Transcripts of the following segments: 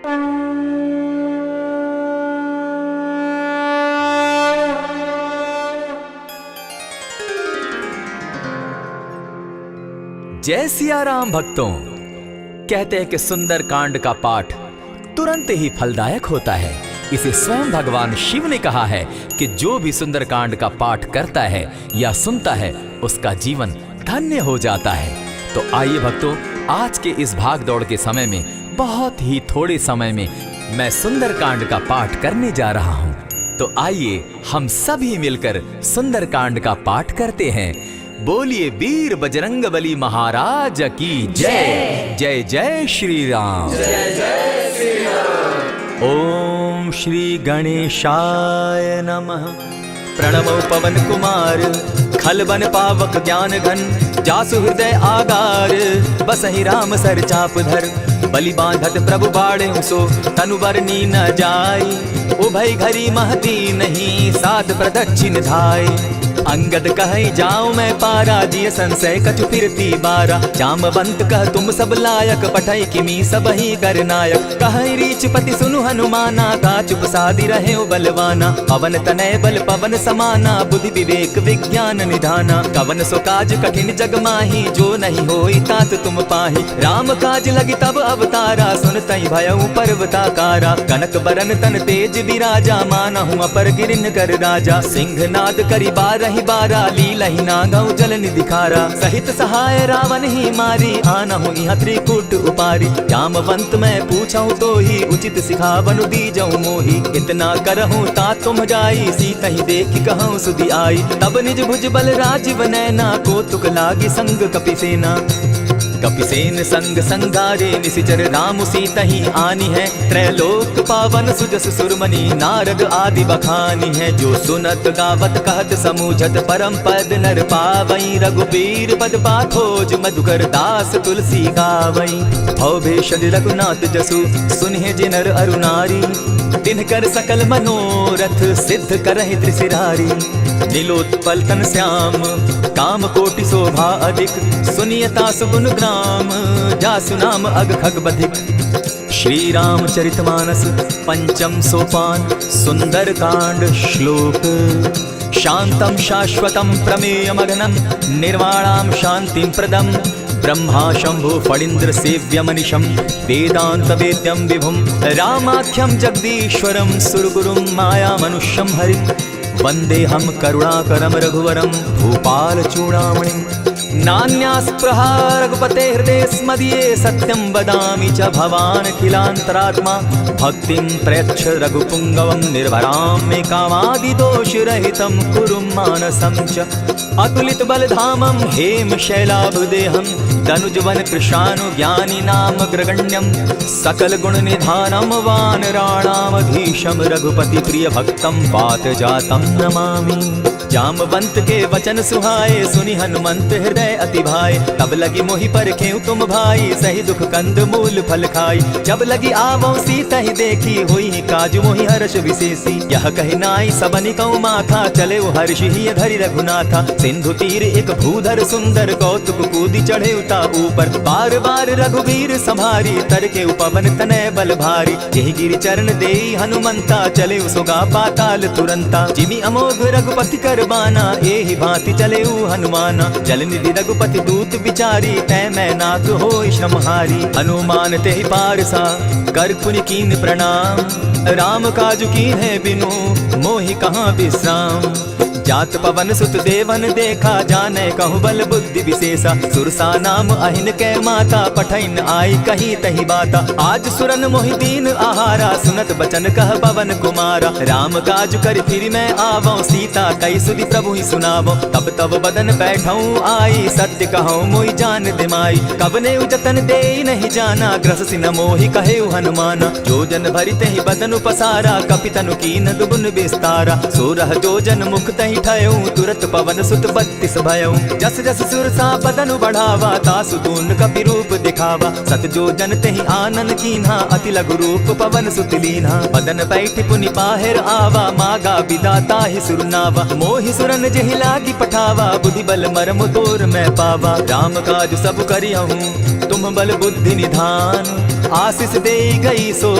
जय सिया राम भक्तों। कहते हैं कि सुंदर कांड का पाठ तुरंत ही फलदायक होता है। इसे स्वयं भगवान शिव ने कहा है कि जो भी सुंदर कांड का पाठ करता है या सुनता है उसका जीवन धन्य हो जाता है। तो आइए भक्तों, आज के इस भाग दौड़ के समय में बहुत ही थोड़े समय में मैं सुंदर कांड का पाठ करने जा रहा हूँ। तो आइए हम सभी मिलकर सुंदर कांड का पाठ करते हैं। बोलिए वीर बजरंगबली महाराज की जय। जय जय श्री राम। जय जय श्री राम। ओम श्री गणेशाय नमः। प्रणमो पवन कुमार खलबन पावक ज्ञान घन जासु हृदय आगार बसहि राम सर चाप धर बलि बांधत प्रभु बाढ़े सो तनु बरनी न जाई उभय घरी महती नहीं साध प्रदक्षिण धाय अंगद कहे जाऊं मैं पारा जिय संशय कछु फिरती बारा जामवंत कह तुम सब लायक पठई किमी सब ही कर नायक कहे रीच पति सुनु हनुमाना का चुप सादी रहे बलवाना पवन तनय बल पवन समाना बुद्धि विवेक विज्ञान निधाना कवन सो काज कठिन जग माही जो नहीं होई तात तुम पाही राम काज लगी तब अवतारा सुन तई भयउ पर्वताकारा कनक बरन तन तेज विराजा मानहु अपर गिरिन कर राजा सिंह नाद करी बारहि बारा लीला ही नागौ जल निधिखारा सहित सहाय रावण ही मारी आनहु इहाँ त्रिकूट उपारी जामवंत मैं पूछऊं तो ही उचित सिखावनु दीजऊं मोही इतना करहूं ता तुम जाई सीता ही देखी कहूं सुधि आई तब निज भुज बल राजीव नैना को तुक लागी संग कपिसेना कपिसेन संग संगारे निसिचर राम सीता ही आनी है त्रैलोक पावन सुजस सुरमणि नारद आदि बखानी है जो सुनत गावत कहत समूझत परम पद नर पावई रघुबीर पद पाखोज मधुकर दास तुलसी गावई भव भेषज रघुनाथ जसु सुनहि जिनर अरुनारी तिनकर सकल मनोरथ सिद्ध करहि त्रिशिरारी नीलोत्पल तन श्याम काम कोटि शोभा अधिक सुनियता सुगुण ग्राम जासु नाम अग खग बधिक। श्री रामचरितमानस पंचम सोपान सुंदर कांड श्लोक शांतम शाश्वतम प्रमेयमगनम निर्वाणाम शांतिम प्रदम ब्रह्मा शंभु फणीन्द्र सेव्यमनिशं वेदांत वेद्यं विभुं रामाख्यं जगदीश्वरं सुरगुरुं माया मनुष्यं हरिं वंदे हम करुणाकरं रघुवरं भूपाल चूड़ामणिं नान्यास्पृहा रघुपते हृदये स्मदीये सत्यं वदामि च भवान् अखिलान्तरात्मा भक्तिं प्रयच्छ रघुपुङ्गवं निर्भरां मे कामादिदोषरहितं कुरु मानसं च अतुलित बलधामं हेम शैलाभदेहं तनुजवन कृशानु ज्ञानी नाम ग्रगण्यं सकल गुण निधानं वानराणामधीशं रघुपति प्रिय भक्तं वात जातं नमामि। जामवंत के वचन सुहाए सुनि हनुमंत हृदय अति भाए तब लगी मोहि परखेउ तुम भाई सही दुख कंद मूल फल खाई जब लगी आवो सीता ही देखी हुई काज मोहि हर्ष विशेषी यह कहि नाई सबनि कौ माथा चले हर्ष ही धरि रघुनाथा सिंधु तीर एक भूधर सुंदर कौतुक कूदी चढ़े उता ऊपर बार बार रघुवीर संभारी तर के पवन तनय बल भारी यही गिरि चरण देई हनुमंता चले सुगा पाताल तुरंता जिमि अमोघ रघुपति कर बाना एहि भांति चले हनुमाना जल निधि रघुपति दूत बिचारी तै मैं नाथ होय श्रमहारी हनुमान ते पारसा कर पुनि कीन प्रणाम राम काज की है बिनु मोहि कहाँ विश्राम जात पवन सुत देवन देखा जाने कहु बल बुद्धि विशेषा सुरसा नाम अहिन कै माता पठैन आई कही तही बाता आज सुरन मोहि दीन आहारा सुनत बचन कह पवन कुमारा राम काज कर फिर मैं आवो सीता कई सुधि प्रभु ही सुनावो तब तब बदन बैठऊं आई सत्य कहूं मोहि जान दिमाई कब ने जतन दे नहीं जाना ग्रस सिन मोहि कहे हनुमाना जो जन भरित ही बदन पसारा कपितनु कीन दुगुन विस्तारा सोरह जो जन मुख तही तुरत पवन सुत 32 भयऊ जस जस सुरसा बदनु बढ़ावा तासु दून कपि रूप दिखावा सत जो जन तेहि आनन कीन्हा अति लघु रूप पवन सुत लीन्हा बदन बैठ पुनि पाहिर आवा मागा विदाता ही सुरनावा मोहि सुरन जेहि लागी पठावा बुद्धि बल मरम तोर मैं पावा राम काज सब करियहूँ तुम बल बुद्धि निधान आशीष दे गई सो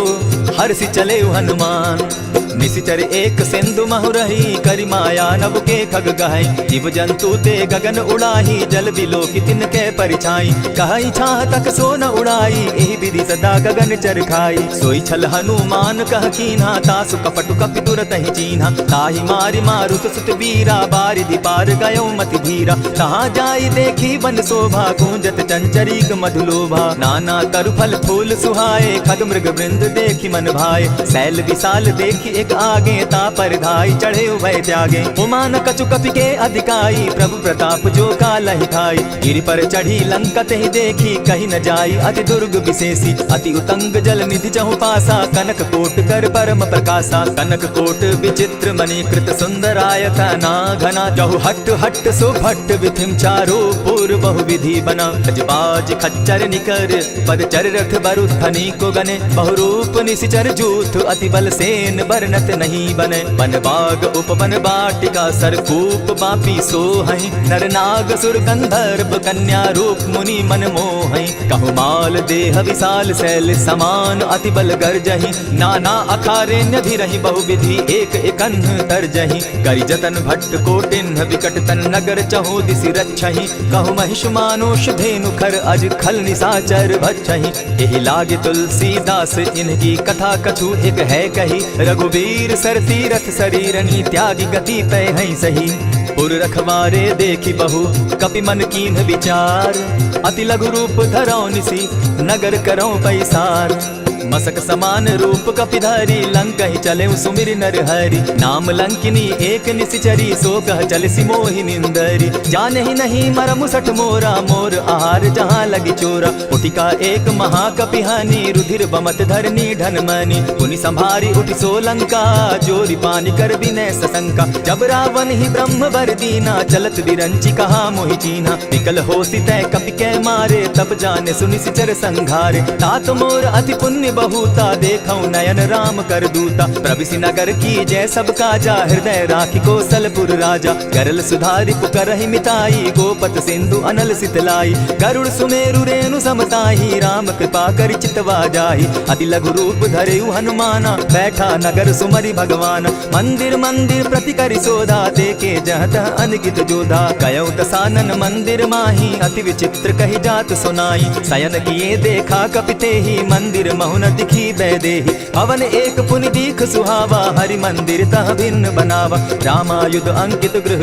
हर्षि चले हनुमान। निशिचर एक सिंधु महु रही, करि माया नभ के खग गहई। जीव जंतु ते गगन उड़ाही, जल बिलोकी तिनके परिछाई। कहई छाह तक सो न उड़ाई, एहि विधि सदा गगन चर खाई। सोई छल हनुमान कह कीन्हा, तासु कपटु कपि तुरत ही चीन्हा। ताहि मारि मारुत सुत वीरा, बारिधि पार गयो मति धीरा। तहाँ जाई देखी वन शोभा, गूंजत चंचरीक मधुलोभा। नाना तरु फल फूल सुहाए, खग मृग वृंद देखी मन भाए। शैल विशाल देखी एक आगे, ता पर धाई चढ़े उभय त्यागे। उमान कछु कपि के अधिकाई, प्रभु प्रताप जो कालहि खाई। गिरि पर चढ़ी लंका तेहि देखी, कहीं न जाई अति दुर्ग विशेषी। अति उतंग जल निधि चहु पासा, कनक कोट कर परम प्रकाशा। कनक कोट विचित्र मणिकृत सुंदरायता ना घना। जहु हट हट सो भट्ट विधिम चारो पूर्व बहु विधि बना। गजबाज खच्चर निकर पद चर रथ बरु धनी को गने। बहुरूप निशिचर जूथ अति बल सेन बरनत नहीं बने। वन बाग उपवन बाटिका सरकूप बापी सोहई। नर नाग सुर गंधर्व कन्या रूप मुनि मन मोहई। कहु माल देह विशाल शैल समान, अति बल गर्जहि। नाना अखारेण्य धीरहि, बहु विधि एक एकन्ह तरजहि। करि जतन भट्ट कोटिन्ह, विकट तन नगर चहु दिसि रक्षहि। कहु महिष मानुष धेनु खर, अज खल निशाचर भक्षहि। एहि लागे तुलसीदास इनकी कथा कछु एक है कही। रघुवीर सर तीरथ शरीरनि, त्यागी गति पै हई सही। पुर रखवारे देखी बहु कपि मन कीन्ह विचार। अति लघु रूप धरौ निसि, नगर करौ पैसार। मसक समान रूप कपिधारी, लंकहि चले सुमिर नर हरि। नाम लंकिनी एक निशिचरी, सो कह चल सि मोहि निंदरी। जानहि नहीं मरमु सठ मोरा, मोर आहार जहाँ लगी चोरा। उठिका एक महाकपिहानी, रुधिर बमत धरनी ढनमनी। पुनि संभारी उठि सो लंका, जोरी पानी कर विनय सशंका। जब रावण ही ब्रह्म बर दीना, चलत बिरंची कहा मोहि चीन्हा। निकल होसी तय कपि कै मारे, तब जाने सुनिशिचर संघारे। तात मोर अति पुण्य बहुता, देखौ नयन राम कर दूता। प्रविशि नगर की जय सब काजा, हृदय राखी कौशलपुर राजा। गरल सुधारि पुकरहि मिताई, गोपत सिंधु अनल सितलाई। गरुड़ सुमेरु रेणु समताही, राम कृपा करि चितवा जाहि। अति लघु रूप धरेउ हनुमाना, बैठा नगर सुमरि भगवान। मंदिर मंदिर प्रति करि शोधा, देखे जहत अनगित जोधा। कयौ दसानन मंदिर माही, अति विचित्र कहि जात सुनाई। शयन किए देखा कपि तेहि, मंदिर महुन दिखी बैदेही। भवन एक पुनि दीख सुहावा, हरि मंदिर तह भिन्न बनावा। रामायुध अंकित गृह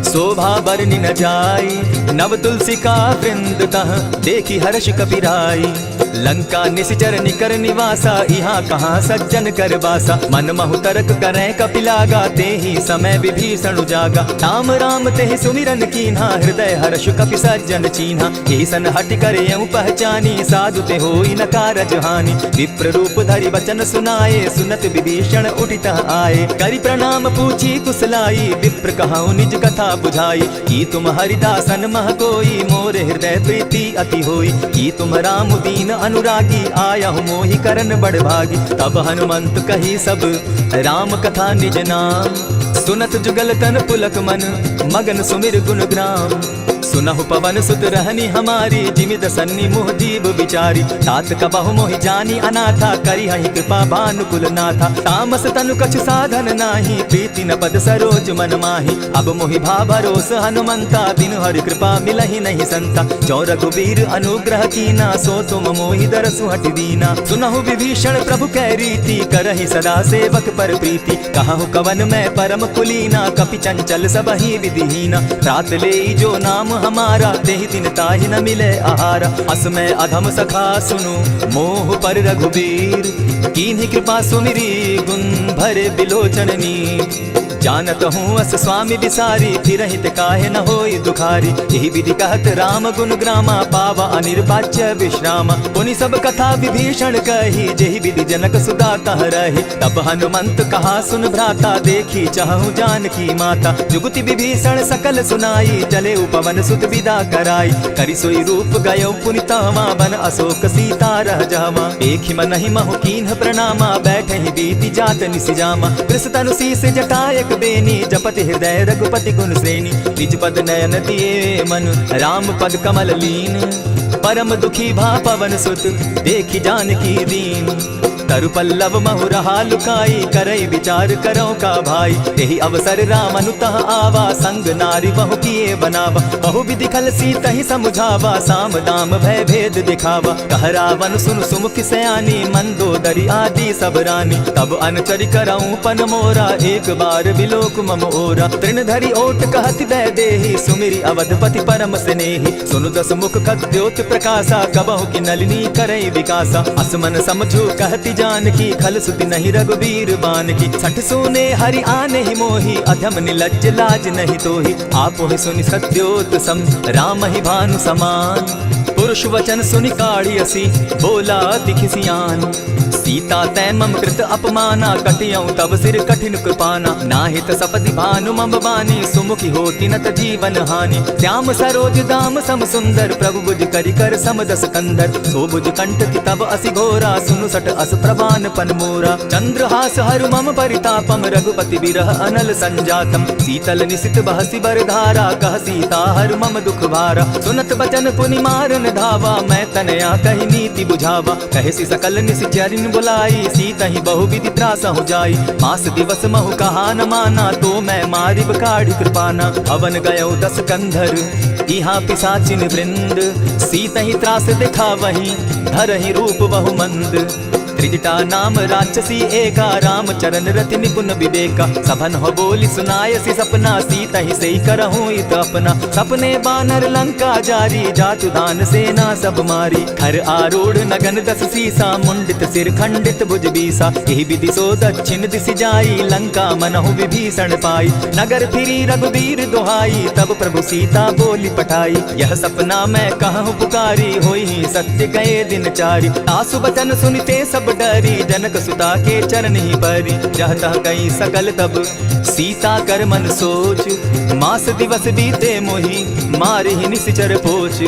शोभा बरनि न जाई। नव तुलसी का वृंद तह देखी हर्ष कपिराई। लंका निशिचर निकर निवासा, यहाँ कहाँ सज्जन कर बासा। मन महु तरक करें कपिलागा, तेहि समय विभीषण जागा। राम राम तेहि सुमिरन कीन्हा, हृदय हर्ष कपि सज्जन चीन्हा। ईसन हट करे पहचानी, साधु ते होई न कारज हानि। विप्र रूप धरि वचन सुनाए, सुनत विभीषण उठित आए। करि प्रणाम पूछी कुशलाई, विप्र कहौ निज कथा बुझाई। की तुम हरिदासन मह कोई, मोर हृदय प्रीति अति होई। की तुम राम दीन अनुरागी, आयहु मोहि करन बड़ भागी। तब हनुमंत कही सब राम कथा निज नाम, सुनत जुगल तन पुलक मन, मगन सुमिर गुण ग्राम। सुनहु पवन सुत रहनी हमारी, जिमित सन्नी मुह दीब विचारी। तात कबहु मोहि जानी अनाथा, करी हहि कृपा भानुकुल नाथा। तामस तनु कछु साधन नाही, प्रीति न पद सरोज मन माही। अब मोहि भा भरोस हनुमंता, बिनु हरि कृपा मिलहि नहीं संता। जो रघुवीर अनुग्रह कीना, सो तुम मोहि दरसु हटि दीना। सुनहु विभीषण प्रभु कै रीति, करहि सदा सेवक पर प्रीति। कहु कवन मैं परम कुलीना, कपि चंचल सबहि विधिहीना। रात ले जो नाम हमारा, तेहि दिन ताहि न मिले आहारा। अस मैं अधम सखा सुनु, मोह पर रघुवीर। कीन्ही कृपा सुमिरी, गुण भरे बिलोचन नीर। जानत हूँ अस स्वामी बिसारी, फिरहित काहे न होई दुखारी। यही विधि कहत राम गुण ग्रामा, पावा अनिर्वाच्य विश्रामा। पुनि सब कथा विभीषण कही, जेहि विधि जनक सुता कह रही। तब हनुमंत कहा सुन भ्राता, देखी चाहूँ जानकी माता। जुगति विभीषण सकल सुनाई, चले उपवन सुत विदा कराई। करि सोई रूप गयो पुनि तहवा, बन अशोक सीता रह जावा। देखि मनहि महु कीन्ह प्रणामा, बैठहि बीति जात निसिजामा। कृष तनु शीस जटायक बेनी, जपति हृदय रघुपति गुण श्रेणी। निज पद नयन दिए मन, राम पद कमल लीन। परम दुखी भा पवन सुत देखी जानकी दीन। तरु पल्लव महु रहा लुकाई करई विचार करो का भाई। यही अवसर राम अनुतः आवा संग नारी बहु किए बनावा। बहु विधि खल सीता ही समुझावा साम दाम भय भेद दिखावा। कह रावण सुन सुमुख सयानी मंदोदरी आदि सब रानी। तब अनचरि करऊं पन मोरा एक बार बिलोक मम ओरा। तृण धरि ओट कहत दय देहि सुमिरी अवधपति परम स्नेही। सुनु दस मुख खद्योत प्रकाशा कबहु की नलिनी करई विकासा। असमन समझो कहती जानकी खल सुति नहीं रघुबीर बान की। छठ सोने हरि आने ही मोही अधम निलज्ज लाज नहीं तोही। आप ही सुनि सत्योत सम राम ही भानु समान। पुरुष वचन सुनि काढ़ी असी बोला अति खिसियान। सीता तै मम कृत अपमाना कटियऊं तब सिर कठिन कृपाना। नाहित सपति भानु मम बानी सुमुखी होती नत जीवन हानि। श्याम सरोज दाम सम सुंदर प्रभु बुझ करि कर समदस कंदर। सो बुझ कंठ की तब असि घोरा सुनु सट अस प्रवान पन मोरा। चंद्रहास हरु मम परितापम रघुपति बिरह अनल संजातम। शीतल निशित बहसी बर धारा कह सीता हरु मम दुख भारा। सुनत बचन पुनि मारन धावा मैं तनया कहि नीति बुझावा। कहसी सकल निशिचरिन बुलाई सीता ही बहु विधि त्रास हो जाई। मास दिवस महु कहा न माना तो मैं मारिब काढ़ी कृपाना। हवन गयो 10 कंधर इहाँ पिशाचिन वृंद। सीता ही त्रास दिखा वही धरहि रूप बहु मंद। त्रिजटा नाम राक्षसी एका राम चरण रति निपुण विवेका। सभन हो बोली सुनायसी सपना सीता ही सही करहूं इत अपना। सपने बानर लंका जारी जातु दान सेना सब मारी। खर आरूढ़ नगन 10 सीसा मुंडित सिर खंडित भुज बीसा। यही विधि सो दक्षिण दिशि जाई लंका मनहु विभीषण पाई। नगर फिरी रघुबीर दुहाई तब प्रभु सीता बोली पठाई। यह सपना मैं कहूँ पुकारी होई ही सत्य गए दिन चारी। आसु बचन सुनिते सब डरी जनक सुता के चरण ही परी। जहता कई सकल तब सीता कर मन सोच। मास दिवस बीते मोही मारे ही निशिचर पोच।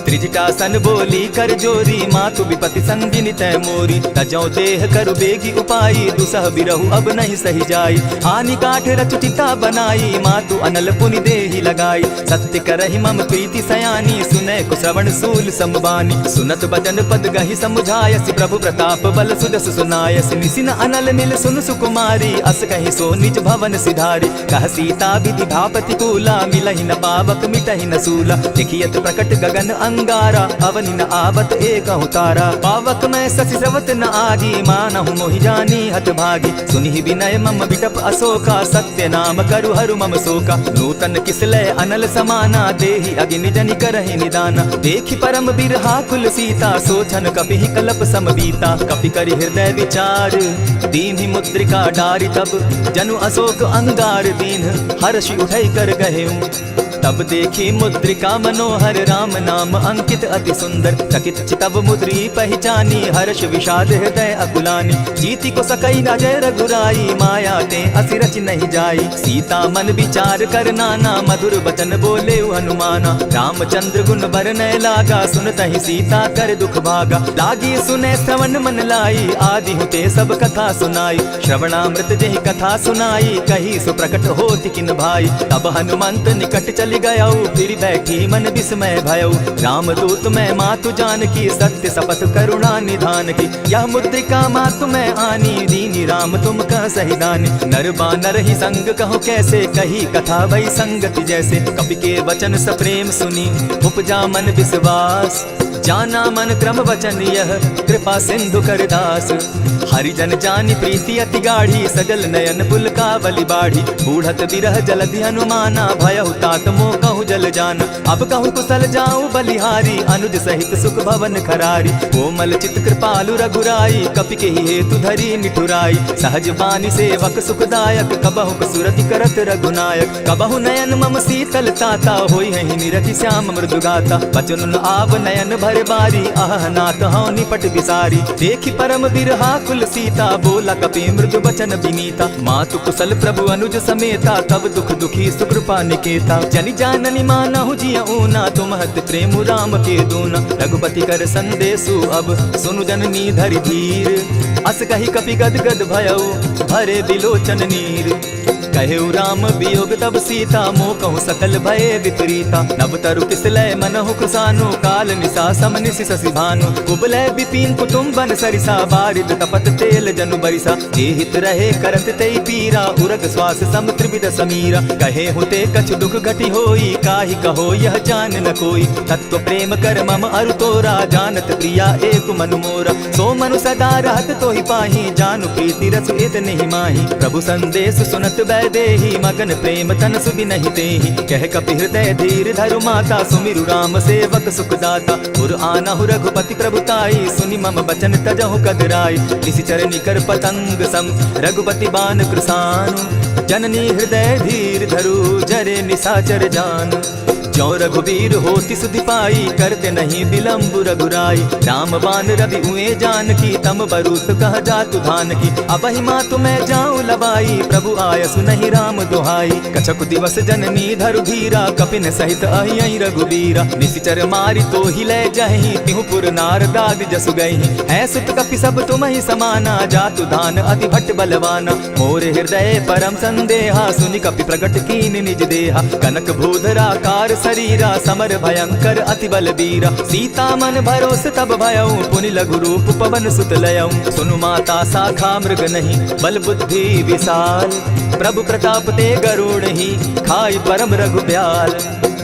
त्रिजटासन बोली कर जोरी मातु विपति संगिनी तय मोरी। तजौ देह करु बेगी उपाई दुसह बिरहु अब नहीं सही जाई। हानि काठ रचुचिता बनाई मातु अनल पुनि देहि लगाई। सत्य करहि मम प्रीति सयानी सुनै कुश्रवण सूल समबानी। सुनत बचन पद गहि समुझायसि प्रभु प्रताप बल सुजस सुनायसि। निसिन अनल मिल सुन सुकुमारी अस कहि सो निज भवन सिधारी। कह सीता विधि भापति कूला मिलहि न पावक मिटहि न सूला। देखियत प्रकट गगन अंगारा अवनि न आवत एक तारा। पावक मैं शशि स्रवत न आगी मानहु मोहि जानी हत भागी। सुनि विनय मम बिटप अशोका सत्य नाम करु हरु मम शोका। नूतन किसलय अनल समाना देहि अग्नि जनि करहि निदाना। देखि परम बिरहा कुल सीता सोचन कपि कलप सम बीता। कपि करि हृदय विचार दीन्हि मुद्रिका डारि तब जनु अशोक अंगार दीन हर्षि उठै कर गहेऊ। तब देखी मुद्रिका मनोहर राम नाम अंकित अति सुंदर। चकित चितव मुद्री पहचानी हर्ष विषाद हृदय अकुलानी। जीति को सकई राजय रघुराई माया ते असि रचि नहीं जाई। सीता मन विचार कर नाना मधुर बचन बोले हनुमाना। रामचंद्र गुण बरनय लागा सुनतहि सीता कर दुख भागा। लागी सुने श्रवण मन लाई आदि हुते सब कथा सुनाई। श्रवणामृत जेहि कथा सुनाई कही सो प्रकट होति किन भाई। तब हनुमंत निकट चली गयऊ फिर बैठी मन विस्मय भयऊ। रामदूत मैं मातु जानकी सत्य शपथ करुणा निधान की। यह मुद्रिका मातु मैं आनी दीनी राम तुम कह सही दानी। नर बानर ही संग कहो कैसे कही कथा वही संगति जैसे। कपि के वचन सप्रेम सुनी उपजा मन विश्वास। जाना मन क्रम वचन यह कृपा सिंधु कर दास। हरिजन जानी प्रीति अति गाढ़ी सजल नयन पुलकावली बाढ़ी। बूढ़त बिरह जलधि हनुमाना भयहु तात मोह कहु जल जाना। अब कहु कुशल जाऊं बलिहारी अनुज सहित सुख भवन खरारी। कोमल चित कृपालु रघुराई कपि के हेतु धरी निठुराई। सहज बानी सेवक सुखदायक कबहु कसुरति करत रघुनायक। कबहु नयन मम शीतल ताता होई है निरति श्याम मृदु गाता। बचन आव नयन भर बारी आह नाथ हौ निपट विसारी। देखी परम बिरहा कुल सीता बोला कपि मृदु बचन विनीता। मातु कुशल प्रभु अनुज समेता तब दुख दुखी सुकृपा निकेता। जनि जाननि मानहु जिय ऊना तुम हत प्रेम राम के दूना। रघुपति कर संदेशु अब सुनु जननी धरि धीर। अस कहि कपि गद गद भयऊ भरे बिलोचन नीर। कहे राम वियोग तब सीता मोह कहूँ सकल भय विपरीता। नव तरु किसलय मनहु कुसानु काल निशा सम निशि शशि भानु। कुबलय विपिन कुटुम्बन सरिसा बारिद तपत तेल जनु बरिसा। जे हित रहे करत तेई पीरा उरग श्वास सम त्रिविध समीरा। कहे हुते कछु दुख घटी होई काहि कहो यह जान न कोई। तत्व प्रेम कर मम अरु तोरा जानत प्रिया एक मनु मोरा। सो मनु सदा रहत तोहि पाहि जानु प्रीति रसु इत नहीं माही। प्रभु संदेश सुनत वैदेही मगन प्रेम तन सुबि नहीं तेहि। कह कपि हृदय धीर धरु माता सुमिरु राम सेवक सुख दाता। पुर आनहु रघुपति प्रभुताई सुनि मम बचन तजहु कदराई। निशिचर निकर पतंग सम रघुपति बान कृसानु। जननी हृदय धीर धरु जरे निशाचर जान। जो रघुवीर होति सुधि पाई करते नहीं विलम्ब रघुराई। राम बान रवि हुए जानकी तम बरूत कह जातु धान की। अबहि मातु मैं जाऊं लबाई प्रभु आयसु नहीं राम दुहाई। कछक दिवस जननी धरु धीरा कपिन सहित अहि रघुबीरा। निशिचर मारि तो ही ले जहि तिहु पुर नारदाद जसु गहि। है सुत कपि सब तुम ही समाना जातु धान अति भट्ट बलवाना। मोर हृदय परम संदेहा सुनि कपि प्रगट कीन निज देहा। कनक भूधरा कार शरीरा समर भयंकर अति बलबीरा। सीता मन भरोस तब भयऊ पुनि लघु रूप पवन सुत लयऊ। सुनु माता शाखा मृग नहीं बल बुद्धि विशाल। प्रभु प्रताप ते गरुड़ ही खाई परम रघुब्याल।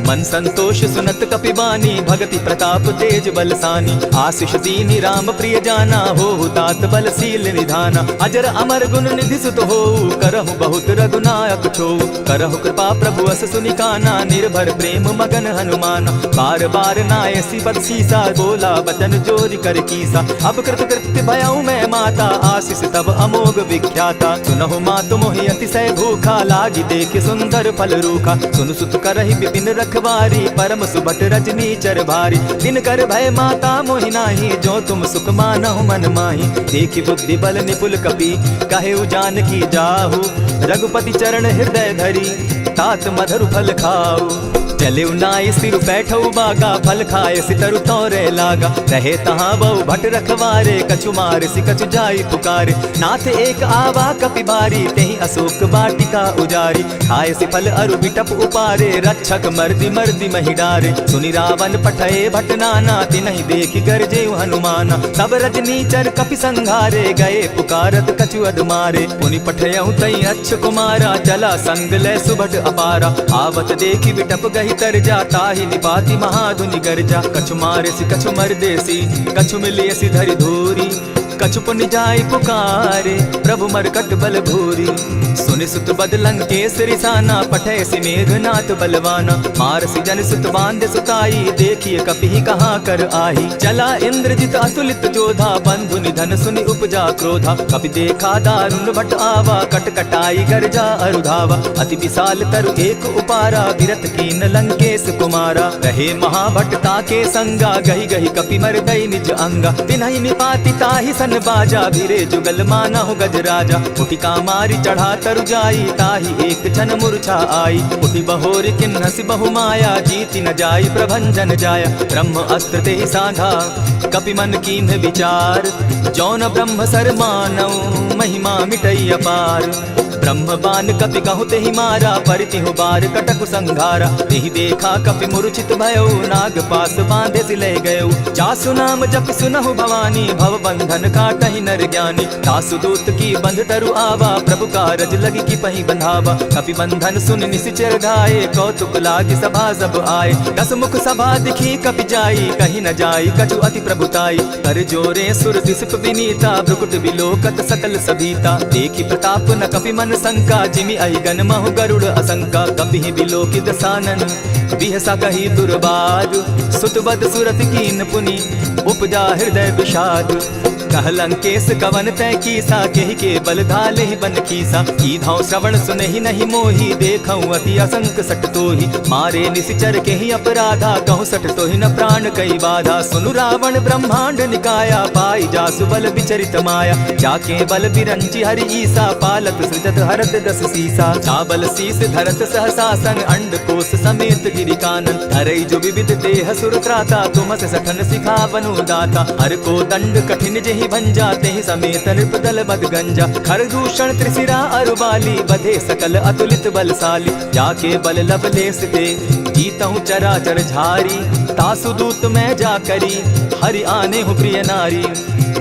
मन संतोष सुनत कपिबानी भगति प्रताप तेज बलसानी। आशीष दीनी राम प्रिय जाना हो तात बलशील निधाना। अजर अमर गुण निधि सुत हो करहु बहुत रघुनायक छो। करहु कृपा प्रभु अस सुनिकाना निर्भर प्रेम मगन हनुमान। बार बार नायसी बदसीसा बोला बचन जोरि कर कीसा। अब कृत कृत्य भयऊ मैं माता आशीष तब अमोघ विख्याता। सुनहु मातु मोहि अतिशय भूखा लागी देख सुंदर फल रूखा। सुन सुत करहि विपिन रखवारी परम सुबट रजनी चर भारी। दिन कर भय माता मोहि नाही जो तुम सुख मानहु मन माही। देखि बुद्धि बल निपुल कपि कहे जानकी जाहु। रघुपति चरण हृदय धरी तात मधुर फल खाऊ। चले नाय सिर बैठऊ बागा फल खाए सितरु तोरे लागा। रहे तहाँ बहु भट रखवारे कछु मार सि कछु जाई पुकारे। नाथ एक आवा कपि भारी तेहि अशोक बाटिका उजारी। खाए सि फल अरु बिटप उपारे रक्षक मर्दि मर्दि महि डारे। सुनि रावण पठये भट नाना तिनहि देखि गरजे हनुमाना। तब रजनी चर कपि संघारे गए पुकारत कछु अदमारे। पुनि पठयऊ तई अच्छ कुमारा चला संग ले सुभट अपारा। आवत देखि बिटप गहि तर जाता ही निपाति महाधुनि गर्जा। कछु मारेसी कछु मर्देसी कछु मिलियसी धरि धूरी। कछु पुनि जाय पुकारे प्रभु मरकट बल भूरी। सुनि सुत बदलंग केसरी साना पठयसी मेघनाथ बलवाना। मारसी जन सुत बांधे सुताई देखिए कपि कहाँ कर आही। चला इंद्रजित अतुलित जोधा बंधु निधन सुनि उपजा क्रोधा। कपि देखा दारुण भट आवा कट कटाई गर्जा अरुधावा। अति विशाल तरु एक उपारा विरत कीन लंकेश कुमारा। रहे महाभट्टा के संगा गही गही कपि मरदई निज अंगा। तिन्हि निपाति ताहि सन बाजा भिरे जुगल माना हो गजराजा। उटिका मारी चढ़ा तरु जाई ताहि एक क्षण मूर्छा आई। उठि बहोर किन्नसि बहु माया जीति न जाई प्रभंजन जाया। ब्रह्म अस्त्र ते साधा कपि मन कीन्ह विचार। जौन ब्रह्म सर मानऊ महिमा मिटई अपार। ब्रह्म बान कपि कहु तेहि मारा परितिहु बार कटकु संघारा। तेहि देखा कपि मूर्छित भयऊ नाग पास बांधे सिले गयऊ। जासु नाम जप सुनहु भवानी भव बंधन काटहि नर ज्ञानी। दासु दूत की बंध तरु आवा प्रभु कारज लगी की पहि बंधावा। कपि बंधन सुन निशिचर गाये कौतुक लागी सभा सब आए। दस मुख सभा दिखी कपि जाई कहीं न जाई कछु अति प्रभुताई। कर जोरे सुर दिसप विनीता भ्रुकुट बिलोकत सकल सभीता। देखी प्रताप न कपि मन संका जिमि अहिगन महु गरुड़ असंका। कपि बिलोकि दसानन बिहसा कही दुर्बाद। सुतबद सुरत कीन पुनि उपजा हृदय विषाद। कह लंकेश कवन तय कीसा केहि के बल धाले ही बन कीसा। की धाव श्रवण सुनहि नहीं मोही देखऊं अति असंक सट तोहि। मारे निशिचर केहि अपराधा कहूँ सट तोहि न प्राण कई बाधा। सुनु रावण ब्रह्मांड निकाया पाई जासु बल विचरित माया। जाके बल बिरंची हरि ईसा पालत सृजत हरत दस सीसा। चाबल शीस धरत सहसासन अंड कोश समेत गिरि कानन। धरई जो विविध देह सुर त्राता तुम से सठन सिखा बनु दाता। हर को दंड कठिन जेहि ही भंजा, तेहि समेत नृप दल बद गंजा। खरदूषण त्रिशिरा अरुबाली, बधे सकल अतुलित बलशाली। जाके बल लवलेस ते जीतहु चराचर झारी, तासु दूत मैं जा करी हरि आने हूँ प्रिय नारी।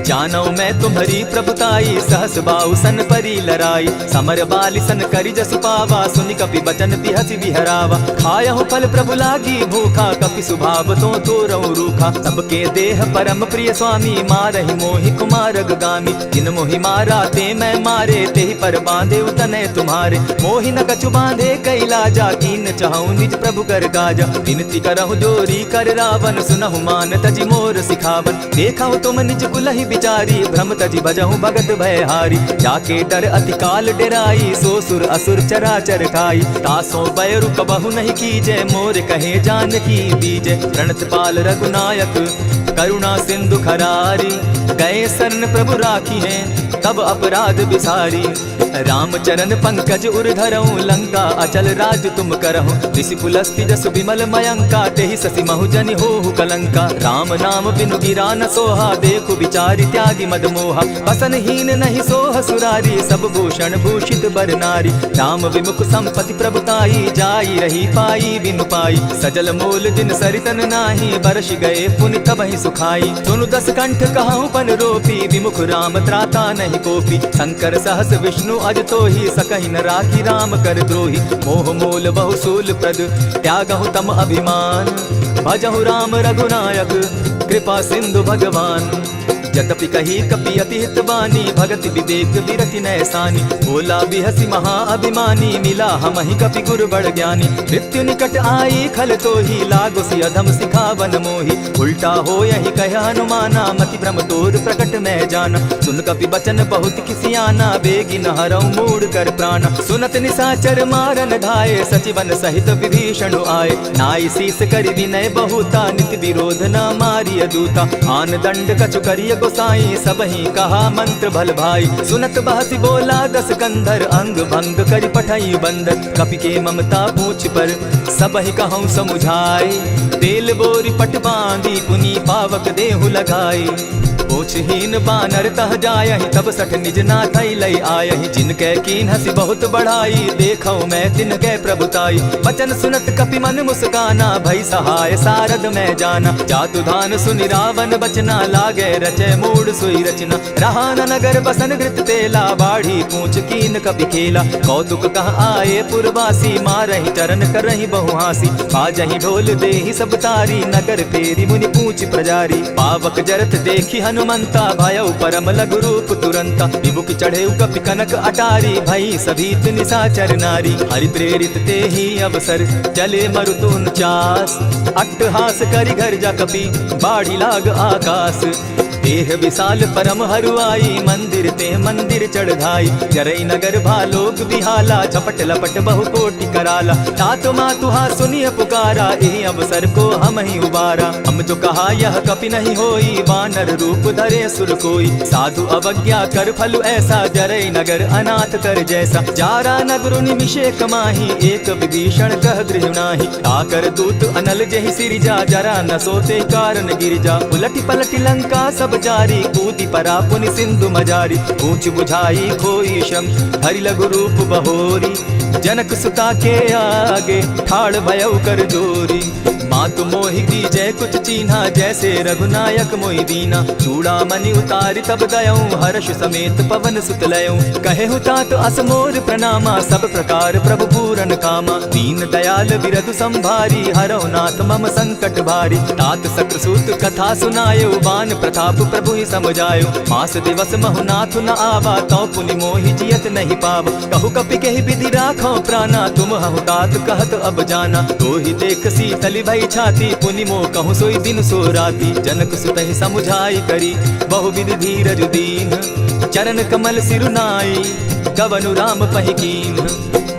जानऊ मैं तुम्हारी प्रभुताई, सहस बाहु सन परी लराई। समर बाली सन करी जसु पावा, सुनि कपि बचन बिहसि बिहरावा। खायहु फल प्रभु लागी भूखा, कपि स्वभाव तो तोरऊ रूखा। सबके देह परम प्रिय स्वामी, मारहि मोहि कुमारग गामी। जिन मोहि मारा ते मैं मारे, तेहि पर बांधे उतने तुम्हारे। मोहि न कछु बांधे कैलाजा, कीन चाहूं निज प्रभु कर गाजा। विनती करहु जोरी कर रावण, सुनहु मान तजि मोर सिखावन। देखहु तुम निज कुलहि बिचारी, भ्रम तजि भजहु भगत भयहारी। जाके डर अति काल डेराई, सो सुर असुर चराचर खाई। तासों बैरु कबहु नहीं कीजे, मोर कहे जानकी बीजे। प्रणत पाल रघुनायक करुणा सिंधु खरारी, गए शरण प्रभु राखी हैं तब अपराध बिसारी। राम चरण पंकज उर धरऊं, लंका अचल राज तुम करहु। ऋषि पुलस्ति जसु विमल मयंका, तेहि ससि महु जनि होहु कलंका। राम नाम बिनु गिरा न सोहा, देखु विचारि त्यागी मद मोहा। बसन हीन नहीं सोह सुरारी, सब भूषण भूषित बर नारी। राम विमुख संपत्ति प्रभुताई, जाई रही पाई बिनु पाई। सजल मोल जिन सरितन नाही, बरस गए पुनि तबहि सुखाई। सुनु दस कंठ कहूँ पन रोपी, विमुख राम त्राता नहीं कोपी। शंकर सहस विष्णु अज तो ही, सकहि न राखी राम कर द्रोही। मोह मोल बहु सूल प्रद, त्यागहु तम अभिमान। भजहु राम रघुनायक, कृपा सिंधु भगवान। जतपि कही कपि अति हितवानी, भगति विवेक विरति नैसानी। बोला बिहसी महा अभिमानी, मिला हमहि कपि गुरु बड़ ज्ञानी। मृत्यु निकट आई खल तो ही, लागो सि अधम सिखावन मोही। उल्टा हो यही कह हनुमाना, मति भ्रम तोर प्रकट मैं जाना। सुन कपि बचन बहुत किसियाना, बेगी न हरऊ मूढ़ कर प्राणा। सुनत निशाचर मारन धाये, सचिवन सहित विभीषण आए। नाई शीस करि विनय बहुता, नित विरोध न मारिय दूता। आन दंड कछु करिय गोसाई, सबहि कहा मंत्र भल भाई। सुनत बहसी बोला दस कंधर, अंग भंग करि पठई बंदर। कपि के ममता पूछ पर, सबहि कहूँ समुझाई। तेल बोरी पट बांधी, पुनि पावक देहु लगाई। पूछहीन बानर तह जायहि, तब सठ निज नाथै लई आयहि। जिनके कीन हसी बहुत बढ़ाई, देखऊं मैं तिनके प्रभुताई। वचन सुनत कपि मन मुस्काना, भई सहाय सारद मैं जाना। जातु धान सुनि रावण बचना, लागे रचे मूढ़ सोई रचना। रहा न नगर बसन घृत तेला, बाढ़ी पूछ कीन कपि खेला। कौतुक कह आए पुरवासी, मारहि चरण करहि बहु हासी। बाजहि ढोल देहि सब तारी, नगर फेरी मुनि पूछ प्रजारी। पावक जरत देखी हनुमंता, भयउ परम लघु रूप तुरंता। विमुख चढ़े कपि कनक अटारी, भई सभीत निशाचर नारी। हरि प्रेरित ते ही अवसर, चले मरुत 49। अट्टहास करि घर जा कपि, बाढ़ी लाग आकाश। देह विशाल परम हरुआई, मंदिर ते मंदिर चढ़ाई। जरई नगर भालोक बिहाला, झपट लपट बहु कोटि कराला। तातु मातुहा सुनिय पुकारा, एहि अवसर को हम ही उबारा। हम जो कहा यह कपि नहीं होई, वानर रूप धरे सुर कोई। साधु अवज्ञा कर फल ऐसा, जरई नगर अनाथ कर जैसा। जारा नगर निमिषे कमाही, एक विभीषण कह गृह नाही। आकर दूत अनल जहि सिरिजा, जरा न सोते कारण गिरिजा। उलटि पलटि लंका सब जारी, कूदी परा पुनि सिंधु मजारी। ऊंच बुझाई खोई श्रम, हरि लघु रूप बहोरी। जनक सुता के आगे, ठाड़ भयउ कर जोरी। मातु मोहि दीजै कुछ चीन्हा, जैसे रघुनायक मोहि दीना। चूड़ामणि उतारि तब दयऊं, हर्ष समेत पवन सुत लयऊं। कहेहु तात असमोर प्रणामा, सब प्रकार प्रभु पूरन कामा। दीन दयाल बिरधु संभारी, हरौ नाथ मम संकट भारी। तात सक्रसूत कथा सुनायो, बान प्रताप प्रभु ही समझायो। मास दिवस महु नाथ न आवा, तौ पुनि मोहि जियत नहीं पावा। कहु कपि केहि विधि राखो प्राणा, तुम हहु तात कहत अब जाना। तो ही देख शीतलि भई छाती, पुनि मोह कहूँ सोई दिन सो राती। जनक सुतहि समुझाई करी, बहु विधि धीरज दीन। चरण कमल सिरु नाई, कवनु राम पहि कीन।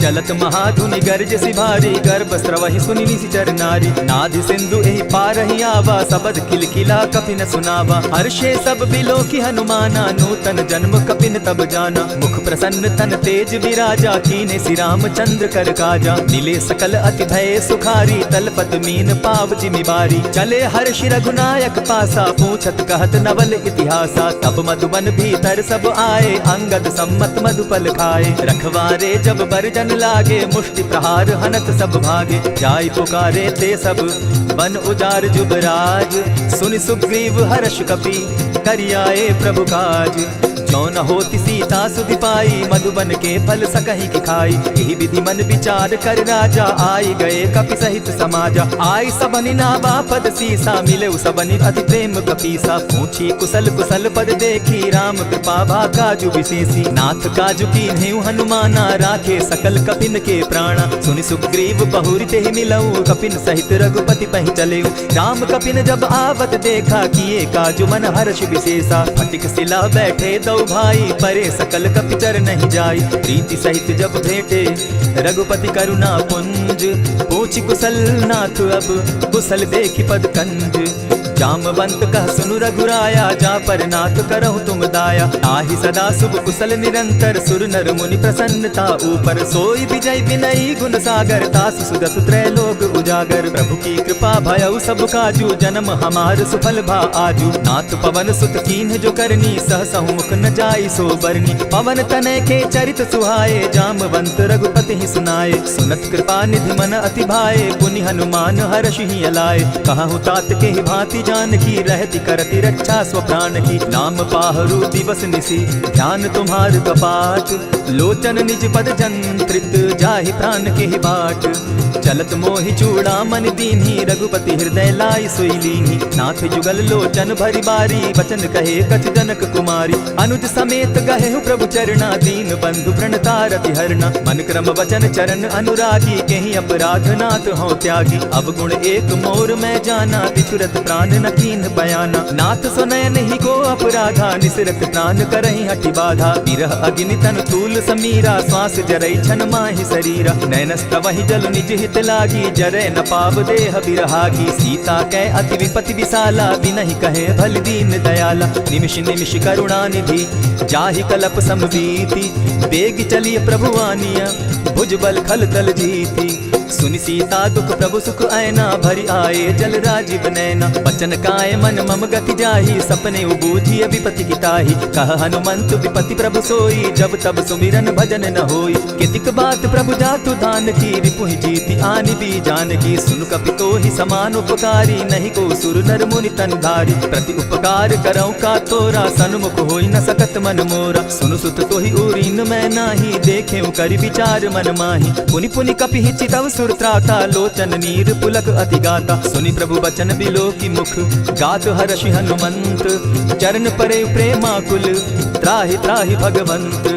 चलत महाधुनि गर्ज सिभारी, गर्भ स्रवहि सुनि निशिचर नारी। नाधि सिंधु एहि पारहि आवा, सबद किलकिला कपिन सुनावा। हर्षे सब बिलो की हनुमाना, नूतन जन्म कपिन तब जाना। मुख प्रसन्न तन तेज विराजा, कीने श्री रामचंद्र कर काजा। मिले सकल अति भय सुखारी, तलपत मीन पाव जिमि बारी। चले हर्षि रघुनायक पासा, पूछत कहत नवल इतिहासा। तब मधुबन भीतर सब आए, अंगद सम्मत मधुपल खाए। रखवारे जब बरजन लागे, मुष्टि प्रहार हनत सब भागे। जाय पुकारे ते सब बन उजार जुबराज, सुनि सुग्रीव हर्ष कपि करियाए प्रभु काज। जो न होती सीता सुधि पाई, मधुबन के फल सकहि की खाई। यही विधि मन विचार कर राजा, आई गए कपि सहित समाजा। आई सबनि नावा पद सीसा, मिले सबनि अति प्रेम कपीसा। पूछी कुशल कुशल पद देखी, राम कृपा भा काजु विशेषी। नाथ काजु कीन्हेउ हनुमाना, राखे सकल कपिन के प्राणा। सुनि सुग्रीव बहुरि तेहि मिलऊ, कपिन सहित रघुपति पहि चलेऊ। राम कपिन जब आवत देखा, किए काजु मन हर्ष विशेषा। फटिक सिला बैठे दो भाई, परे सकल कपिचर नहीं जाई। प्रीति सहित जब भेटे रघुपति करुणा पुंज, पूछि कुशल नाथ अब कुशल देखि पद कंज। जामवंत कह सुनु रघुराया, जा पर नाथ करहु तुम दाया। आहि सदा शुभ कुशल निरंतर, सुर नर मुनि प्रसन्नता ऊपर। सोई विजय विनयी गुण सागर, तासु सुदसु त्रैलोक उजागर। प्रभु की कृपा भयउ सब काजू, जन्म हमार सुफल भा आजू। नाथ पवन सुत कीन्ह जो करनी, सहसहु मुख न जाई सो बरनी। पवन तनय के चरित सुहाए, जामवंत रघुपति ही सुनाए। सुनत कृपा निधि मन अति भाए, पुनि हनुमान हर्षि ही अलाए। कहु तात के ही भांति जानकी, रहती करती रक्षा स्वप्राण की। नाम पाहरु दिवस निसी, ध्यान तुम्हार कपाट। लोचन निज पद जंत्रित, जाहि प्राण के ही बाट। चलत मोहि चूड़ामणि दीन्ही, रघुपति हृदय लाई सोई लीन्ही। नाथ जुगल लोचन भरि बारी, वचन कहे कछ जनक कुमारी। अनुज समेत गहेहु प्रभु चरणा, दीन बंधु प्रणतारति हरना। मन क्रम वचन चरण अनुरागी, केहि अपराध नाथ हो त्यागी। अब गुण एक मोर मैं जाना, बिछुरत प्राण न कीन्ह बयाना। नाथ सुनयन ही को अपराधा, निसरत प्राण करहि हठि बाधा। विरह अग्नि तन तूल समीरा, श्वास जरई छन माहि शरीरा। नयनस्तवहि जल निज हित लागी, जरै न पाव देह बिरहागी। सीता कै अति विपति विशाला, बिनहि कहे भल दीन दयाला। निमिष निमिष करुणा निधि, जाहि कलप समबीति। बेग चलिए प्रभु आनिया, भुजबल खल तल जीती। सुनि सीता दुख प्रभु सुख ऐना, भरि आए जल राजीव नैना। बचन काय मन मम गति जाहि, सपने बूझिय विपति किताहि। कह हनुमंत विपति प्रभु सोई, जब तब सुमिरन भजन न होई। कितिक बात प्रभु जातु दान की, रिपुहि जीति आनि भी जानकी। सुन कपि तोहि समान उपकारी, नहीं को सुर नर मुनि तन धारी। प्रति उपकार करौ का तोरा, सन्मुख होई न सकत मन मोरा। सुनु सुत तोहि उरीन मैं नाही, देखेउ करि विचार मन माही। पुनि पुनि कपि हिचितव सुर त्राता, लोचन नीर पुलक अति गाता। सुनि प्रभु बचन बिलो की मुख, गात हर्षि हनुमंत। चरण परे प्रेमाकुल, त्राहि त्राहि भगवंत।